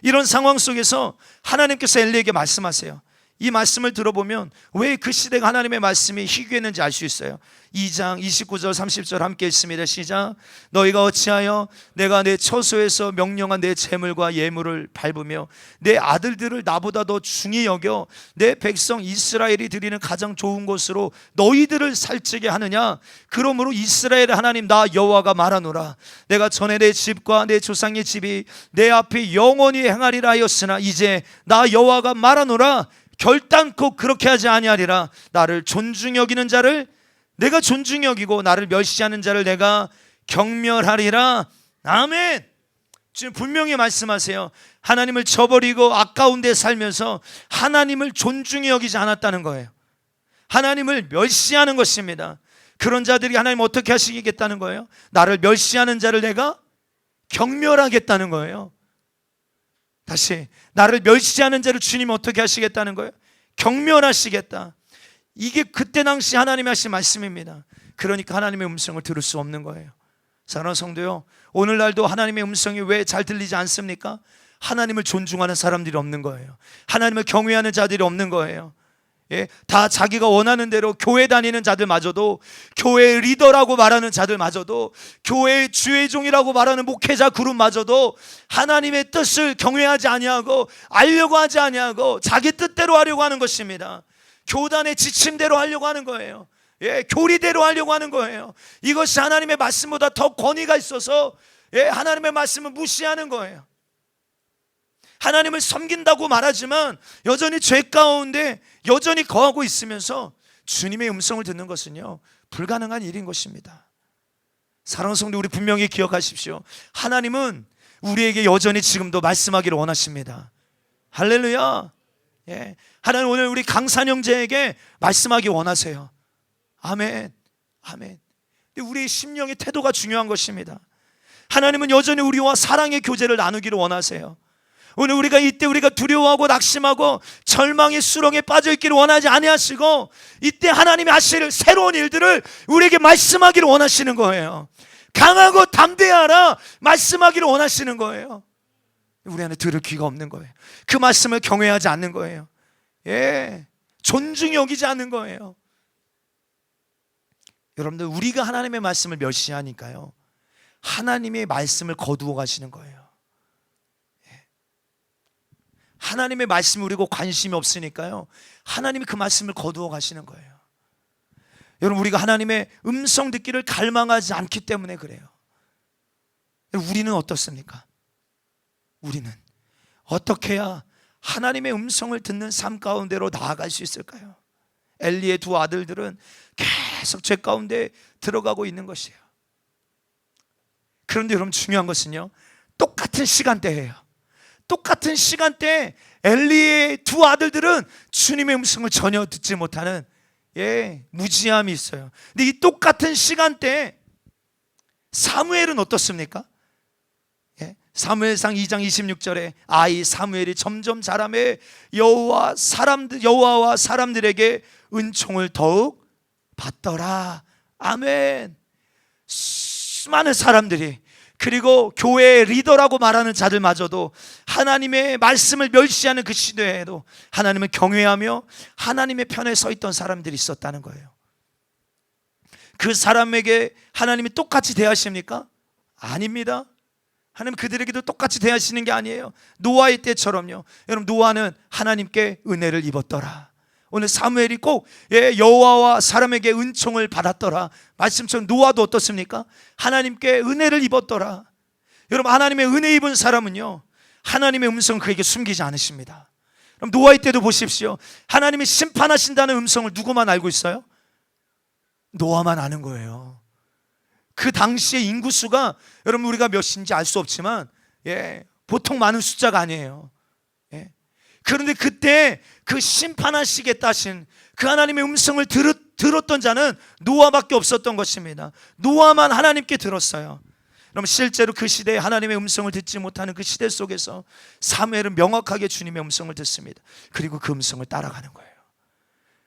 이런 상황 속에서 하나님께서 엘리에게 말씀하세요. 이 말씀을 들어보면 왜 그 시대가 하나님의 말씀이 희귀했는지 알 수 있어요. 2장 29절 30절 함께 읽습니다. 시작. 너희가 어찌하여 내가 내 처소에서 명령한 내 재물과 예물을 밟으며 내 아들들을 나보다 더 중히 여겨 내 백성 이스라엘이 드리는 가장 좋은 것으로 너희들을 살찌게 하느냐? 그러므로 이스라엘의 하나님 나 여호와가 말하노라. 내가 전에 내 집과 내 조상의 집이 내 앞에 영원히 행하리라 하였으나 이제 나 여호와가 말하노라. 결단코 그렇게 하지 아니하리라. 나를 존중히 여기는 자를 내가 존중히 여기고 나를 멸시하는 자를 내가 경멸하리라. 아멘. 지금 분명히 말씀하세요. 하나님을 저버리고 아까운 데 살면서 하나님을 존중히 여기지 않았다는 거예요. 하나님을 멸시하는 것입니다. 그런 자들이 하나님 어떻게 하시겠다는 거예요? 나를 멸시하는 자를 내가 경멸하겠다는 거예요. 다시, 나를 멸시하는 자를 주님 어떻게 하시겠다는 거예요? 경멸하시겠다. 이게 그때 당시 하나님이 하신 말씀입니다. 그러니까 하나님의 음성을 들을 수 없는 거예요. 사랑하는 성도요, 오늘날도 하나님의 음성이 왜 잘 들리지 않습니까? 하나님을 존중하는 사람들이 없는 거예요. 하나님을 경외하는 자들이 없는 거예요. 다 자기가 원하는 대로 교회 다니는 자들마저도, 교회의 리더라고 말하는 자들마저도, 교회의 주의 종이라고 말하는 목회자 그룹마저도 하나님의 뜻을 경외하지 아니하고 알려고 하지 아니하고 자기 뜻대로 하려고 하는 것입니다. 교단의 지침대로 하려고 하는 거예요. 교리대로 하려고 하는 거예요. 이것이 하나님의 말씀보다 더 권위가 있어서 하나님의 말씀을 무시하는 거예요. 하나님을 섬긴다고 말하지만 여전히 죄 가운데 여전히 거하고 있으면서 주님의 음성을 듣는 것은요, 불가능한 일인 것입니다. 사랑하는 성도, 우리 분명히 기억하십시오. 하나님은 우리에게 여전히 지금도 말씀하기를 원하십니다. 할렐루야. 하나님 오늘 우리 강산 형제에게 말씀하기 원하세요. 아멘. 아멘. 우리의 심령의 태도가 중요한 것입니다. 하나님은 여전히 우리와 사랑의 교제를 나누기를 원하세요. 오늘 우리가 이때 우리가 두려워하고 낙심하고 절망의 수렁에 빠져 있기를 원하지 아니하시고, 이때 하나님이 하실 새로운 일들을 우리에게 말씀하기를 원하시는 거예요. 강하고 담대하라 말씀하기를 원하시는 거예요. 우리 안에 들을 귀가 없는 거예요. 그 말씀을 경외하지 않는 거예요. 존중히 여기지 않는 거예요. 여러분들, 우리가 하나님의 말씀을 멸시하니까요, 하나님의 말씀을 거두어 가시는 거예요. 하나님의 말씀이 우리고 관심이 없으니까요, 하나님이 그 말씀을 거두어 가시는 거예요. 여러분, 우리가 하나님의 음성 듣기를 갈망하지 않기 때문에 그래요. 우리는 어떻습니까? 우리는 어떻게 해야 하나님의 음성을 듣는 삶 가운데로 나아갈 수 있을까요? 엘리의 두 아들들은 계속 죄 가운데 들어가고 있는 것이에요. 그런데 여러분, 중요한 것은요, 똑같은 시간대예요. 똑같은 시간대에 엘리의 두 아들들은 주님의 음성을 전혀 듣지 못하는 무지함이 있어요. 근데 이 똑같은 시간대에 사무엘은 어떻습니까? 사무엘상 2장 26절에 아이 사무엘이 점점 자라매 여호와와 사람들에게 은총을 더욱 받더라. 아멘. 수많은 사람들이, 그리고 교회의 리더라고 말하는 자들마저도 하나님의 말씀을 멸시하는 그 시대에도 하나님을 경외하며 하나님의 편에 서 있던 사람들이 있었다는 거예요. 그 사람에게 하나님이 똑같이 대하십니까? 아닙니다. 하나님 그들에게도 똑같이 대하시는 게 아니에요. 노아의 때처럼요. 여러분, 노아는 하나님께 은혜를 입었더라. 오늘 사무엘이 꼭 여호와와 사람에게 은총을 받았더라 말씀처럼 노아도 어떻습니까? 하나님께 은혜를 입었더라. 여러분, 하나님의 은혜 입은 사람은요, 하나님의 음성을 그에게 숨기지 않으십니다. 그럼 노아의 때도 보십시오. 하나님이 심판하신다는 음성을 누구만 알고 있어요? 노아만 아는 거예요. 그 당시의 인구수가 여러분 우리가 몇인지 알 수 없지만 보통 많은 숫자가 아니에요. 그런데 그때 그 심판하시겠다 하신 그 하나님의 음성을 들었던 자는 노아밖에 없었던 것입니다. 노아만 하나님께 들었어요. 그럼 실제로 그 시대에 하나님의 음성을 듣지 못하는 그 시대 속에서 사무엘은 명확하게 주님의 음성을 듣습니다. 그리고 그 음성을 따라가는 거예요.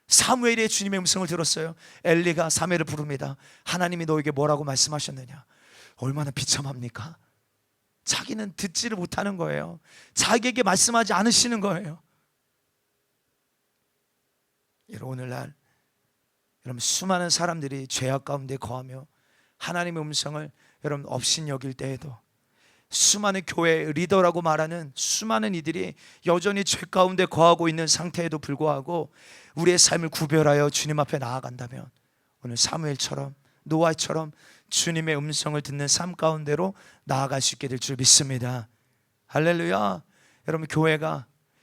사무엘이 주님의 음성을 들었어요. 엘리가 사무엘을 부릅니다. 하나님이 너에게 뭐라고 말씀하셨느냐? 얼마나 비참합니까? 자기는 듣지를 못하는 거예요. 자기에게 말씀하지 않으시는 거예요. 여러분, 오늘날 여러분 수많은 사람들이 죄악 가운데 거하며 하나님의 음성을 여러분 업신여길 때에도 수많은 교회 리더라고 말하는 수많은 이들이 여전히 죄 가운데 거하고 있는 상태에도 불구하고 우리의 삶을 구별하여 주님 앞에 나아간다면 오늘 사무엘처럼 노아처럼 주님의 음성을 듣는 삶 가운데로 나아갈 수 있게 될 줄 믿습니다. 할렐루야. 여러분,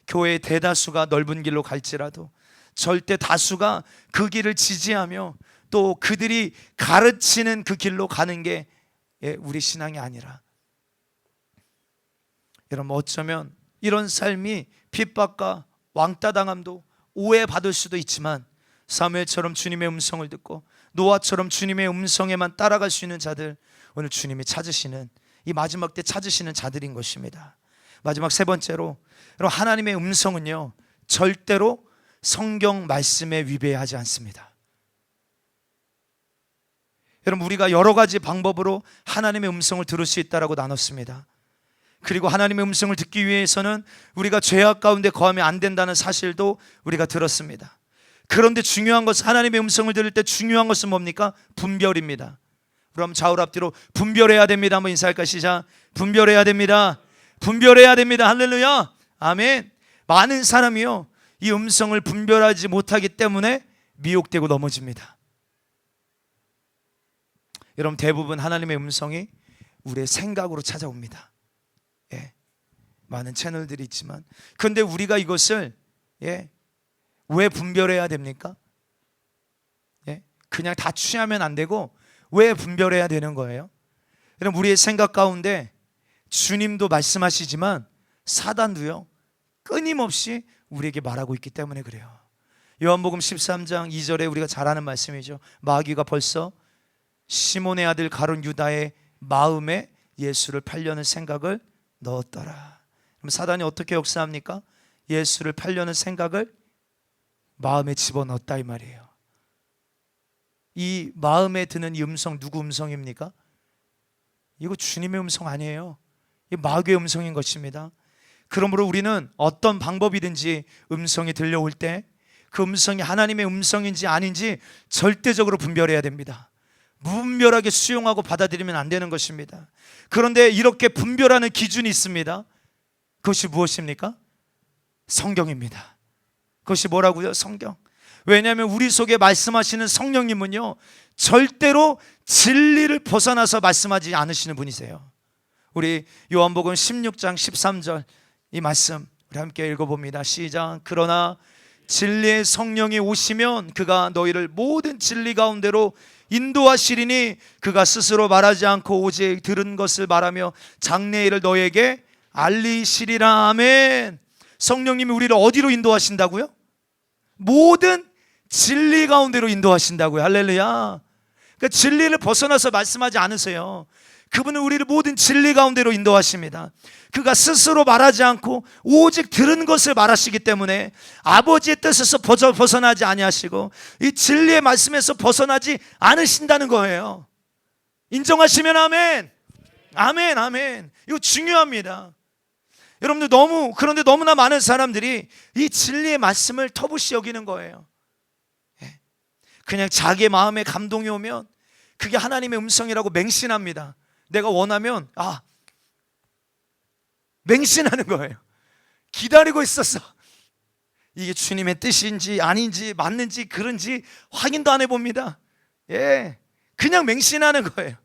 교회의 대다수가 넓은 길로 갈지라도 절대 다수가 그 길을 지지하며 또 그들이 가르치는 그 길로 가는 게 우리 신앙이 아니라, 여러분, 어쩌면 이런 삶이 핍박과 왕따당함도 오해받을 수도 있지만 사무엘처럼 주님의 음성을 듣고 노아처럼 주님의 음성에만 따라갈 수 있는 자들, 오늘 주님이 찾으시는 이 마지막 때 찾으시는 자들인 것입니다. 마지막 세 번째로, 여러분, 하나님의 음성은요 절대로 성경 말씀에 위배하지 않습니다. 여러분, 우리가 여러 가지 방법으로 하나님의 음성을 들을 수 있다라고 나눴습니다. 그리고 하나님의 음성을 듣기 위해서는 우리가 죄악 가운데 거하면 안 된다는 사실도 우리가 들었습니다. 그런데 중요한 것은, 하나님의 음성을 들을 때 중요한 것은 뭡니까? 분별입니다. 그럼 좌우로 앞뒤로 분별해야 됩니다. 한번 인사할까? 시작. 분별해야 됩니다. 분별해야 됩니다. 할렐루야. 아멘. 많은 사람이요 이 음성을 분별하지 못하기 때문에 미혹되고 넘어집니다. 여러분, 대부분 하나님의 음성이 우리의 생각으로 찾아옵니다. 예, 많은 채널들이 있지만, 그런데 우리가 이것을 왜 분별해야 됩니까? 그냥 다 취하면 안 되고 왜 분별해야 되는 거예요? 여러분, 우리의 생각 가운데 주님도 말씀하시지만 사단도요, 끊임없이 우리에게 말하고 있기 때문에 그래요. 요한복음 13장 2절에 우리가 잘 아는 말씀이죠. 마귀가 벌써 시몬의 아들 가룟 유다의 마음에 예수를 팔려는 생각을 넣었더라. 그럼 사단이 어떻게 역사합니까? 예수를 팔려는 생각을 마음에 집어넣었다 이 말이에요. 이 마음에 드는 이 음성, 누구 음성입니까? 이거 주님의 음성 아니에요. 이 마귀의 음성인 것입니다. 그러므로 우리는 어떤 방법이든지 음성이 들려올 때 그 음성이 하나님의 음성인지 아닌지 절대적으로 분별해야 됩니다. 무분별하게 수용하고 받아들이면 안 되는 것입니다. 그런데 이렇게 분별하는 기준이 있습니다. 그것이 무엇입니까? 성경입니다. 그것이 뭐라고요? 성경. 왜냐하면 우리 속에 말씀하시는 성령님은요, 절대로 진리를 벗어나서 말씀하지 않으시는 분이세요. 우리 요한복음 16장 13절 이 말씀 우리 함께 읽어봅니다. 시작. 그러나 진리의 성령이 오시면 그가 너희를 모든 진리 가운데로 인도하시리니 그가 스스로 말하지 않고 오직 들은 것을 말하며 장래의 일을 너희에게 알리시리라. 아멘. 성령님이 우리를 어디로 인도하신다고요? 모든 진리 가운데로 인도하신다고요. 할렐루야. 그러니까 진리를 벗어나서 말씀하지 않으세요. 그분은 우리를 모든 진리 가운데로 인도하십니다. 그가 스스로 말하지 않고 오직 들은 것을 말하시기 때문에 아버지의 뜻에서 벗어나지 아니하시고 이 진리의 말씀에서 벗어나지 않으신다는 거예요. 인정하시면 아멘. 아멘, 아멘. 이거 중요합니다. 여러분들, 그런데 너무나 많은 사람들이 이 진리의 말씀을 터부시 여기는 거예요. 그냥 자기의 마음에 감동이 오면 그게 하나님의 음성이라고 맹신합니다. 내가 원하면 맹신하는 거예요. 기다리고 있었어. 이게 주님의 뜻인지 아닌지 맞는지 그런지 확인도 안 해봅니다. 그냥 맹신하는 거예요.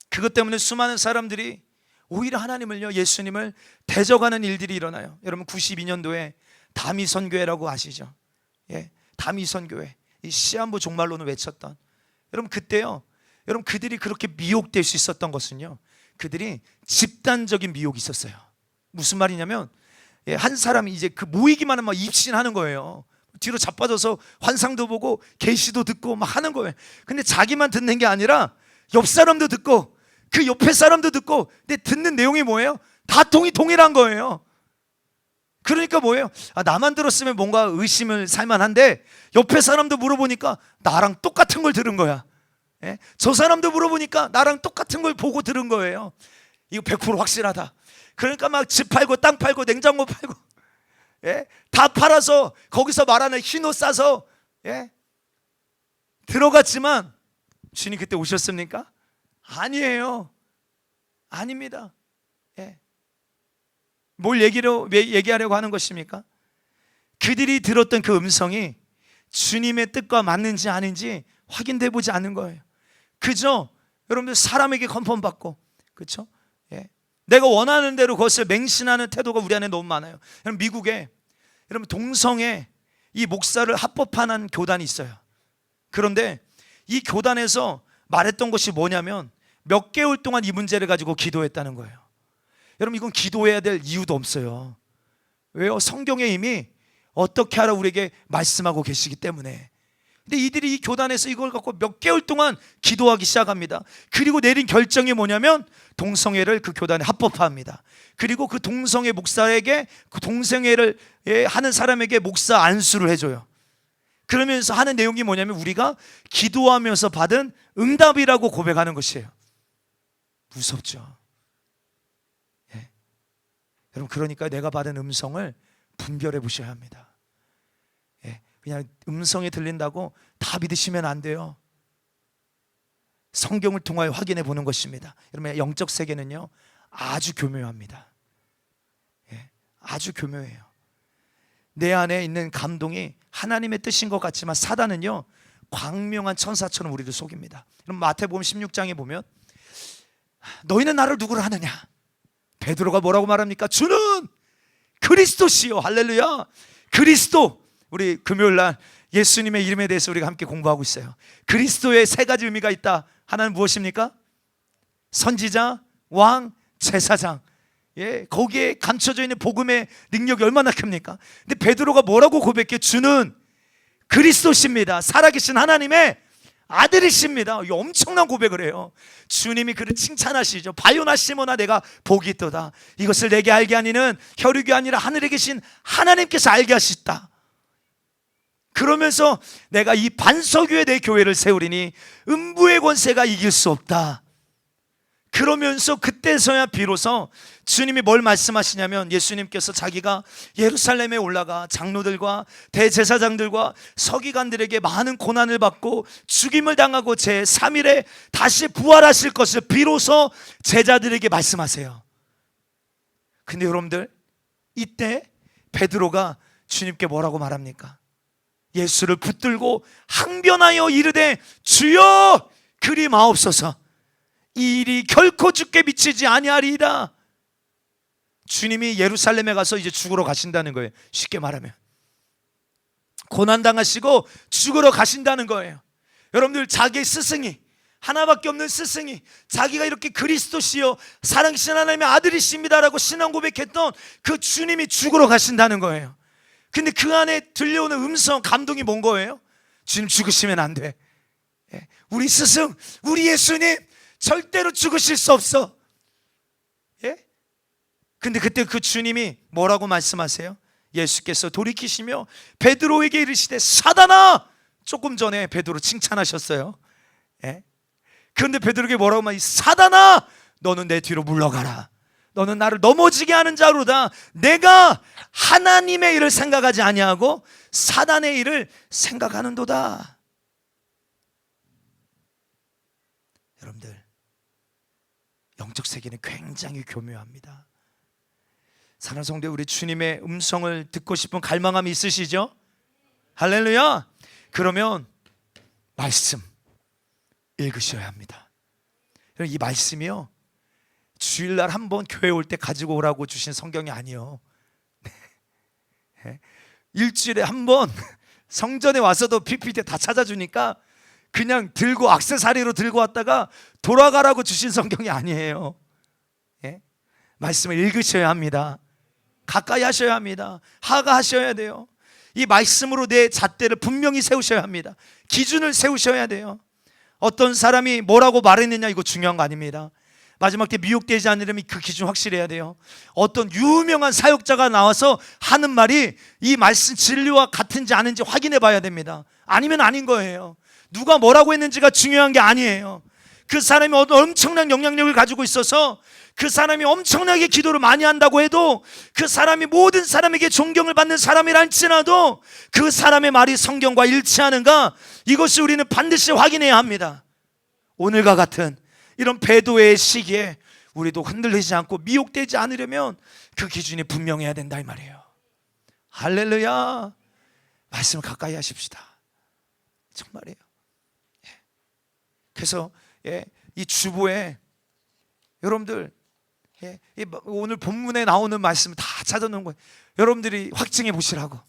그것 때문에 수많은 사람들이 오히려 하나님을요, 예수님을 대적하는 일들이 일어나요. 여러분, 92년도에 다미선교회라고 아시죠? 다미선교회, 이 시한부 종말론을 외쳤던, 여러분 그때요, 여러분 그들이 그렇게 미혹될 수 있었던 것은요, 그들이 집단적인 미혹이 있었어요. 무슨 말이냐면 한 사람이 이제 그 모이기만 하면 입신하는 거예요. 뒤로 자빠져서 환상도 보고 계시도 듣고 막 하는 거예요. 근데 자기만 듣는 게 아니라 옆 사람도 듣고 그 옆에 사람도 듣고, 근데 듣는 내용이 뭐예요? 다 동일한 거예요. 그러니까 뭐예요? 나만 들었으면 뭔가 의심을 살만한데 옆에 사람도 물어보니까 나랑 똑같은 걸 들은 거야. 저 사람도 물어보니까 나랑 똑같은 걸 보고 들은 거예요. 이거 100% 확실하다. 그러니까 막 집 팔고 땅 팔고 냉장고 팔고 다 팔아서 거기서 말하는 흰 옷 싸서 들어갔지만 주님 그때 오셨습니까? 아니에요. 아닙니다. 뭘 얘기하려고 하는 것입니까? 그들이 들었던 그 음성이 주님의 뜻과 맞는지 아닌지 확인돼 보지 않는 거예요. 그저 여러분들 사람에게 컨펌받고, 그렇죠? 내가 원하는 대로 그것을 맹신하는 태도가 우리 안에 너무 많아요. 여러분, 미국에 여러분 동성애 이 목사를 합법화한 교단이 있어요. 그런데 이 교단에서 말했던 것이 뭐냐면 몇 개월 동안 이 문제를 가지고 기도했다는 거예요. 여러분, 이건 기도해야 될 이유도 없어요. 왜요? 성경에 이미 어떻게 하라 우리에게 말씀하고 계시기 때문에. 근데 이들이 이 교단에서 이걸 갖고 몇 개월 동안 기도하기 시작합니다. 그리고 내린 결정이 뭐냐면 동성애를 그 교단에 합법화합니다. 그리고 그 동성애 목사에게, 그 동성애를 하는 사람에게 목사 안수를 해줘요. 그러면서 하는 내용이 뭐냐면 우리가 기도하면서 받은 응답이라고 고백하는 것이에요. 무섭죠? 여러분, 그러니까 내가 받은 음성을 분별해 보셔야 합니다. 그냥 음성이 들린다고 다 믿으시면 안 돼요. 성경을 통하여 확인해 보는 것입니다. 여러분, 영적 세계는요 아주 교묘합니다. 아주 교묘해요. 내 안에 있는 감동이 하나님의 뜻인 것 같지만 사단은요 광명한 천사처럼 우리를 속입니다. 그럼 마태복음 16장에 보면 너희는 나를 누구로 하느냐? 베드로가 뭐라고 말합니까? 주는 그리스도시요. 할렐루야. 그리스도. 우리 금요일 날 예수님의 이름에 대해서 우리가 함께 공부하고 있어요. 그리스도의 세 가지 의미가 있다. 하나는 무엇입니까? 선지자, 왕, 제사장. 거기에 감춰져 있는 복음의 능력이 얼마나 큽니까? 근데 베드로가 뭐라고 고백해? 주는 그리스도십니다. 살아계신 하나님의 아들이십니다. 이 엄청난 고백을 해요. 주님이 그를 칭찬하시죠. 바요나 시모나 내가 복이 있도다. 이것을 내게 알게 하니는 혈육이 아니라 하늘에 계신 하나님께서 알게 하셨다. 그러면서 내가 이 반석 위에 내 교회를 세우리니 음부의 권세가 이길 수 없다. 그러면서 그때서야 비로소 주님이 뭘 말씀하시냐면, 예수님께서 자기가 예루살렘에 올라가 장로들과 대제사장들과 서기관들에게 많은 고난을 받고 죽임을 당하고 제3일에 다시 부활하실 것을 비로소 제자들에게 말씀하세요. 근데 여러분들, 이때 베드로가 주님께 뭐라고 말합니까? 예수를 붙들고 항변하여 이르되 주여 그리 마옵소서. 이 일이 결코 주께 미치지 아니하리이다. 주님이 예루살렘에 가서 이제 죽으러 가신다는 거예요. 쉽게 말하면 고난당하시고 죽으러 가신다는 거예요. 여러분들, 자기의 스승이, 하나밖에 없는 스승이 자기가 이렇게 그리스도시요 사랑하신 하나님의 아들이십니다라고 신앙 고백했던 그 주님이 죽으러 가신다는 거예요. 근데 그 안에 들려오는 음성, 감동이 뭔 거예요? 주님 죽으시면 안 돼. 우리 스승, 우리 예수님 절대로 죽으실 수 없어. 근데 그때 그 주님이 뭐라고 말씀하세요? 예수께서 돌이키시며 베드로에게 이르시되 사단아. 조금 전에 베드로 칭찬하셨어요. 그런데 베드로에게 뭐라고 말해요? 사단아, 너는 내 뒤로 물러가라. 너는 나를 넘어지게 하는 자로다. 내가 하나님의 일을 생각하지 아니하고 사단의 일을 생각하는도다. 여러분들, 영적 세계는 굉장히 교묘합니다. 사랑하는 성도, 우리 주님의 음성을 듣고 싶은 갈망함이 있으시죠? 할렐루야. 그러면 말씀 읽으셔야 합니다. 이 말씀이요, 주일날 한번 교회 올 때 가지고 오라고 주신 성경이 아니요, 일주일에 한번 성전에 와서도 PPT 다 찾아주니까 그냥 들고 액세서리로 들고 왔다가 돌아가라고 주신 성경이 아니에요. 말씀을 읽으셔야 합니다. 가까이 하셔야 합니다. 하가하셔야 돼요. 이 말씀으로 내 잣대를 분명히 세우셔야 합니다. 기준을 세우셔야 돼요. 어떤 사람이 뭐라고 말했느냐, 이거 중요한 거 아닙니다. 마지막 때 미혹되지 않으려면 그 기준 확실해야 돼요. 어떤 유명한 사역자가 나와서 하는 말이 이 말씀 진리와 같은지 아닌지 확인해 봐야 됩니다. 아니면 아닌 거예요. 누가 뭐라고 했는지가 중요한 게 아니에요. 그 사람이 엄청난 영향력을 가지고 있어서 그 사람이 엄청나게 기도를 많이 한다고 해도, 그 사람이 모든 사람에게 존경을 받는 사람이라 할지라도 그 사람의 말이 성경과 일치하는가, 이것을 우리는 반드시 확인해야 합니다. 오늘과 같은 이런 배도의 시기에 우리도 흔들리지 않고 미혹되지 않으려면 그 기준이 분명해야 된다, 이 말이에요. 할렐루야. 말씀을 가까이 하십시다. 정말이에요. 그래서 이 주보에 여러분들, 오늘 본문에 나오는 말씀을 다 찾아놓은 거예요. 여러분들이 확증해 보시라고.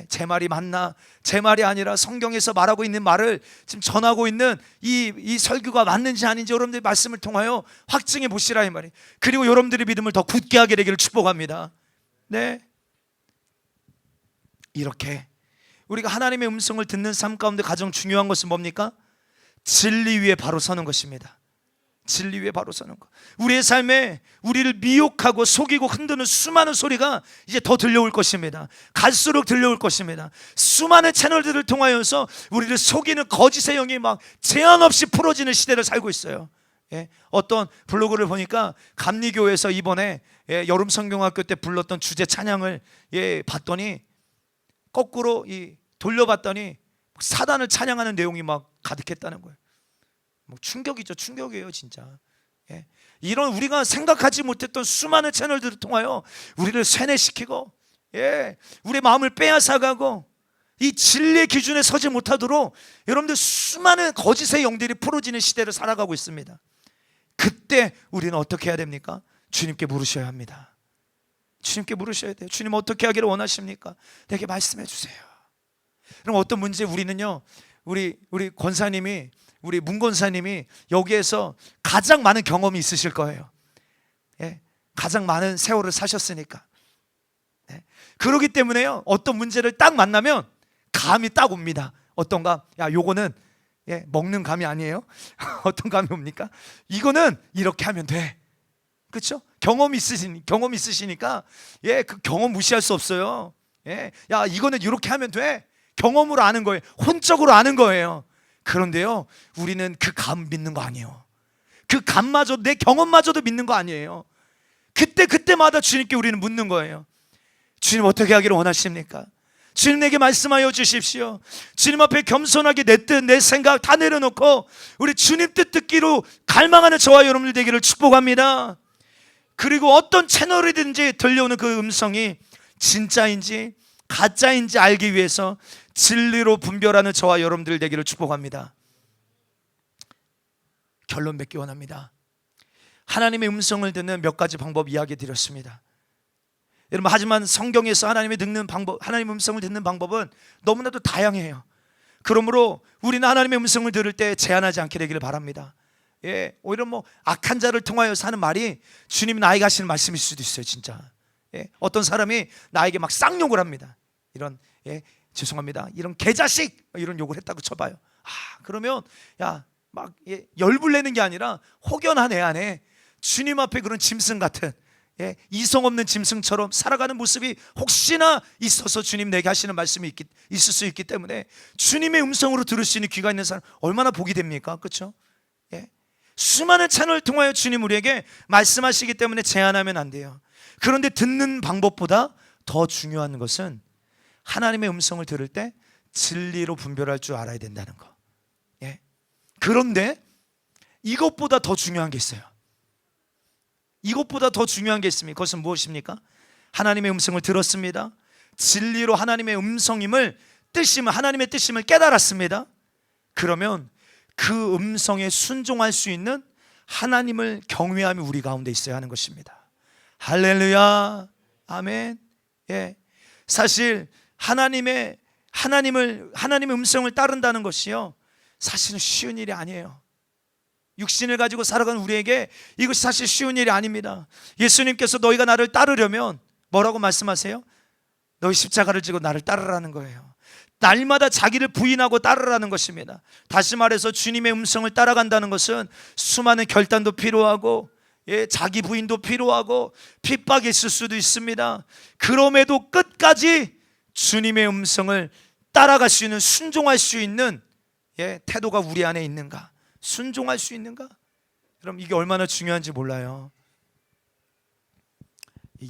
제 말이 맞나, 제 말이 아니라 성경에서 말하고 있는 말을 지금 전하고 있는 이 설교가 맞는지 아닌지 여러분들이 말씀을 통하여 확증해 보시라, 이 말이에요. 그리고 여러분들의 믿음을 더 굳게 하게 되기를 축복합니다. 이렇게 우리가 하나님의 음성을 듣는 삶 가운데 가장 중요한 것은 뭡니까? 진리 위에 바로 서는 것입니다. 진리 위에 바로 서는 것. 우리의 삶에 우리를 미혹하고 속이고 흔드는 수많은 소리가 이제 더 들려올 것입니다. 갈수록 들려올 것입니다. 수많은 채널들을 통하여서 우리를 속이는 거짓의 영이 막 제한 없이 풀어지는 시대를 살고 있어요. 어떤 블로그를 보니까 감리교에서 이번에 여름 성경학교 때 불렀던 주제 찬양을 봤더니 거꾸로 돌려봤더니 사단을 찬양하는 내용이 막 가득했다는 거예요. 뭐 충격이죠. 충격이에요, 진짜. 이런 우리가 생각하지 못했던 수많은 채널들을 통하여 우리를 세뇌시키고, 우리의 마음을 빼앗아가고, 이 진리의 기준에 서지 못하도록 여러분들 수많은 거짓의 영들이 풀어지는 시대를 살아가고 있습니다. 그때 우리는 어떻게 해야 됩니까? 주님께 물으셔야 합니다. 주님께 물으셔야 돼요. 주님 어떻게 하기를 원하십니까? 내게 말씀해 주세요. 그럼 어떤 문제 우리는요, 우리 권사님이, 우리 문 권사님이 여기에서 가장 많은 경험이 있으실 거예요. 예, 가장 많은 세월을 사셨으니까. 예, 그렇기 때문에요, 어떤 문제를 딱 만나면 감이 딱 옵니다. 어떤가? 야, 요거는 먹는 감이 아니에요. 어떤 감이 옵니까? 이거는 이렇게 하면 돼. 그렇죠? 경험이 있으시니까 그 경험 무시할 수 없어요. 야, 이거는 이렇게 하면 돼. 경험으로 아는 거예요. 혼적으로 아는 거예요. 그런데요, 우리는 그 감 믿는 거 아니에요. 그 감마저, 내 경험마저도 믿는 거 아니에요. 그때마다 주님께 우리는 묻는 거예요. 주님 어떻게 하기를 원하십니까? 주님 내게 말씀하여 주십시오. 주님 앞에 겸손하게 내 뜻, 내 생각 다 내려놓고 우리 주님 뜻 듣기로 갈망하는 저와 여러분들 되기를 축복합니다. 그리고 어떤 채널이든지 들려오는 그 음성이 진짜인지 가짜인지 알기 위해서 진리로 분별하는 저와 여러분들 되기를 축복합니다. 결론 맺기 원합니다. 하나님의 음성을 듣는 몇 가지 방법 이야기 드렸습니다. 여러분, 하지만 성경에서 하나님의 음성을 듣는 방법은 너무나도 다양해요. 그러므로 우리는 하나님의 음성을 들을 때 제한하지 않게 되기를 바랍니다. 오히려 악한 자를 통하여서 하는 말이 주님이 나에게 하시는 말씀일 수도 있어요. 진짜. 어떤 사람이 나에게 막 쌍욕을 합니다. 이런, 죄송합니다, 이런 개자식, 이런 욕을 했다고 쳐봐요. 그러면 열불 내는 게 아니라 혹여나 내 안에 주님 앞에 그런 짐승 같은, 이성 없는 짐승처럼 살아가는 모습이 혹시나 있어서 주님 내게 하시는 말씀이 있을 수 있기 때문에 주님의 음성으로 들을 수 있는 귀가 있는 사람 얼마나 복이 됩니까? 그렇죠? 수많은 채널을 통하여 주님 우리에게 말씀하시기 때문에 제한하면 안 돼요. 그런데 듣는 방법보다 더 중요한 것은 하나님의 음성을 들을 때 진리로 분별할 줄 알아야 된다는 거. 그런데 이것보다 더 중요한 게 있어요. 이것보다 더 중요한 게 있습니다. 그것은 무엇입니까? 하나님의 음성을 들었습니다. 진리로 하나님의 음성임을, 하나님의 뜻임을 깨달았습니다. 그러면 그 음성에 순종할 수 있는 하나님을 경외함이 우리 가운데 있어야 하는 것입니다. 할렐루야, 아멘. 사실 하나님의 음성을 따른다는 것이요, 사실은 쉬운 일이 아니에요. 육신을 가지고 살아가는 우리에게 이것이 사실 쉬운 일이 아닙니다. 예수님께서 너희가 나를 따르려면 뭐라고 말씀하세요? 너희 십자가를 지고 나를 따르라는 거예요. 날마다 자기를 부인하고 따르라는 것입니다. 다시 말해서 주님의 음성을 따라간다는 것은 수많은 결단도 필요하고, 자기 부인도 필요하고 핍박이 있을 수도 있습니다. 그럼에도 끝까지 주님의 음성을 따라갈 수 있는, 순종할 수 있는 태도가 우리 안에 있는가? 순종할 수 있는가? 그럼 이게 얼마나 중요한지 몰라요.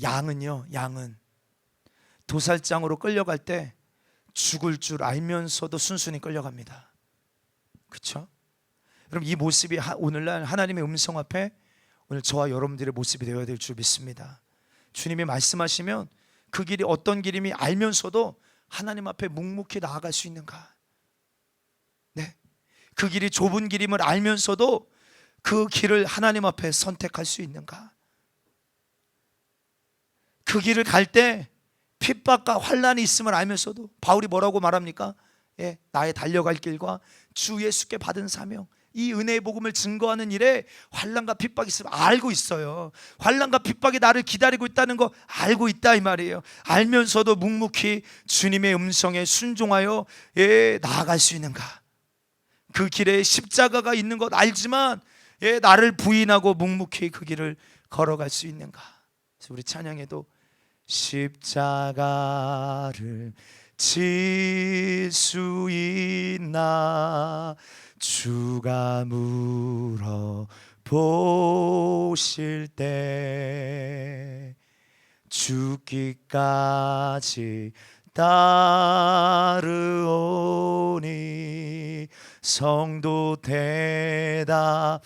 양은 도살장으로 끌려갈 때 죽을 줄 알면서도 순순히 끌려갑니다. 그렇죠? 그럼 이 모습이 오늘날 하나님의 음성 앞에 오늘 저와 여러분들의 모습이 되어야 될 줄 믿습니다. 주님이 말씀하시면 그 길이 어떤 길임이 알면서도 하나님 앞에 묵묵히 나아갈 수 있는가? 그 길이 좁은 길임을 알면서도 그 길을 하나님 앞에 선택할 수 있는가? 그 길을 갈 때 핍박과 환난이 있음을 알면서도, 바울이 뭐라고 말합니까? 나의 달려갈 길과 주 예수께 받은 사명, 이 은혜의 복음을 증거하는 일에 환난과 핍박이 있으면 알고 있어요. 환난과 핍박이 나를 기다리고 있다는 거 알고 있다, 이 말이에요. 알면서도 묵묵히 주님의 음성에 순종하여 나아갈 수 있는가? 그 길에 십자가가 있는 것 알지만 나를 부인하고 묵묵히 그 길을 걸어갈 수 있는가? 그래서 우리 찬양에도 십자가를 질 수 있나 주가 물어보실 때 죽기까지 따르오니 성도 대답하였다.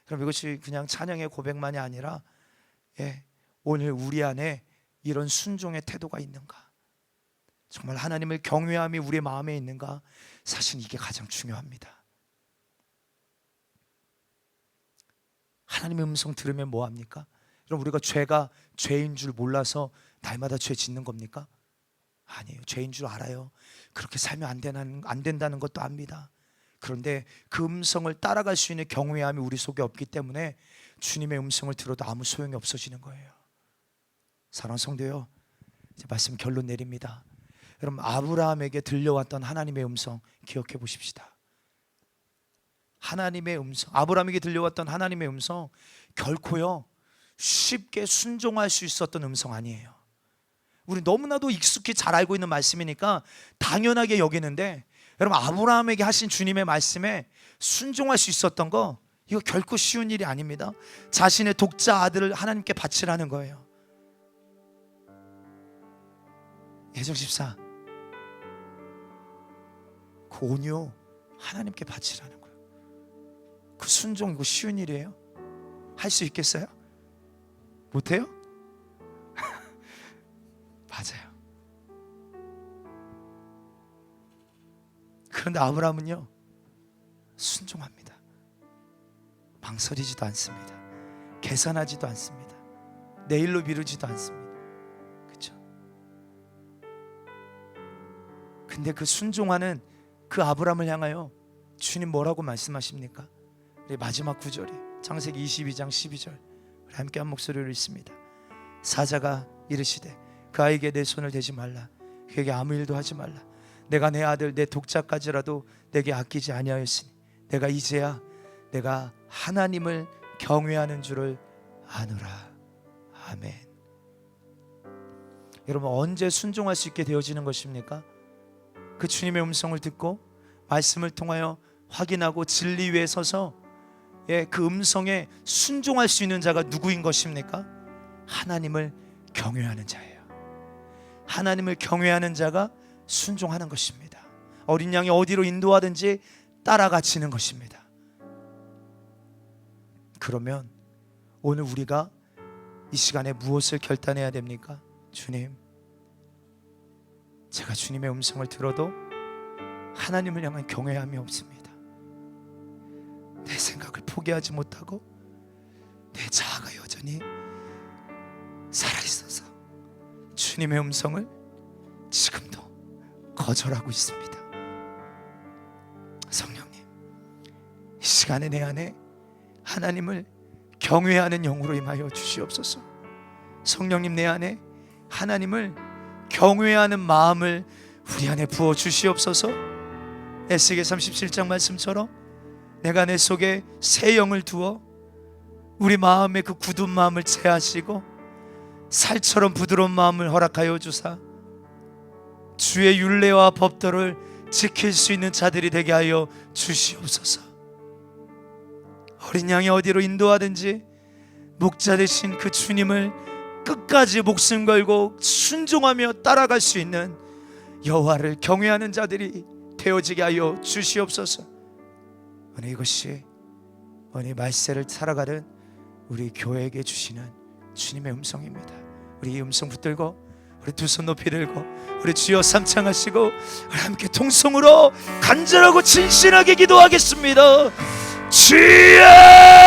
그럼 이것이 그냥 찬양의 고백만이 아니라 오늘 우리 안에 이런 순종의 태도가 있는가? 정말 하나님을 경외함이 우리의 마음에 있는가? 사실 이게 가장 중요합니다. 하나님의 음성 들으면 뭐합니까? 그럼 우리가 죄가 죄인 줄 몰라서 날마다 죄 짓는 겁니까? 아니에요. 죄인 줄 알아요. 그렇게 살면 안 된다는 것도 압니다. 그런데 그 음성을 따라갈 수 있는 경외함이 우리 속에 없기 때문에 주님의 음성을 들어도 아무 소용이 없어지는 거예요. 사랑하는 성도요, 이제 말씀 결론 내립니다. 여러분, 아브라함에게 들려왔던 하나님의 음성 기억해 보십시다. 하나님의 음성, 아브라함에게 들려왔던 하나님의 음성 결코요 쉽게 순종할 수 있었던 음성 아니에요. 우리 너무나도 익숙히 잘 알고 있는 말씀이니까 당연하게 여기는데, 여러분, 아브라함에게 하신 주님의 말씀에 순종할 수 있었던 거, 이거 결코 쉬운 일이 아닙니다. 자신의 독자 아들을 하나님께 바치라는 거예요. 예정십사, 그 온유 하나님께 바치라는 거예요. 그 순종, 이거 쉬운 일이에요? 할 수 있겠어요? 못해요? 맞아요. 그런데 아브라함은요 순종합니다. 망설이지도 않습니다. 계산하지도 않습니다. 내일로 미루지도 않습니다. 그렇죠? 근데 그 순종하는 그 아브라함을 향하여 주님 뭐라고 말씀하십니까? 우리 마지막 구절이 창세기 22장 12절, 우리 함께 한 목소리로 읽습니다. 사자가 이르시되 그 아이에게 내 손을 대지 말라, 그에게 아무 일도 하지 말라. 내가 내 아들 내 독자까지라도 내게 아끼지 아니하였으니 내가 이제야 내가 하나님을 경외하는 줄을 아노라. 아멘. 여러분, 언제 순종할 수 있게 되어지는 것입니까? 그 주님의 음성을 듣고 말씀을 통하여 확인하고 진리 위에 서서 그 음성에 순종할 수 있는 자가 누구인 것입니까? 하나님을 경외하는 자예요. 하나님을 경외하는 자가 순종하는 것입니다. 어린 양이 어디로 인도하든지 따라가치는 것입니다. 그러면 오늘 우리가 이 시간에 무엇을 결단해야 됩니까? 주님, 제가 주님의 음성을 들어도 하나님을 향한 경외함이 없습니다. 내 생각을 포기하지 못하고 내 자아가 여전히 살아있어서 주님의 음성을 지금도 거절하고 있습니다. 성령님, 이 시간에 내 안에 하나님을 경외하는 영으로 임하여 주시옵소서. 성령님, 내 안에 하나님을 경외하는 마음을 우리 안에 부어 주시옵소서. 에스겔 37장 말씀처럼 내가 내 속에 새 영을 두어 우리 마음의 그 굳은 마음을 제하시고 살처럼 부드러운 마음을 허락하여 주사 주의 율례와 법도를 지킬 수 있는 자들이 되게 하여 주시옵소서. 어린 양이 어디로 인도하든지 목자 되신 그 주님을 끝까지 목숨 걸고 순종하며 따라갈 수 있는 여호와를 경외하는 자들이 되어지게 하여 주시옵소서. 오늘 이것이 오늘 말세를 살아가는 우리 교회에게 주시는 주님의 음성입니다. 우리 이 음성 붙들고 우리 두 손 높이 들고 우리 주여 삼창하시고 우리 함께 통성으로 간절하고 진실하게 기도하겠습니다. 주여!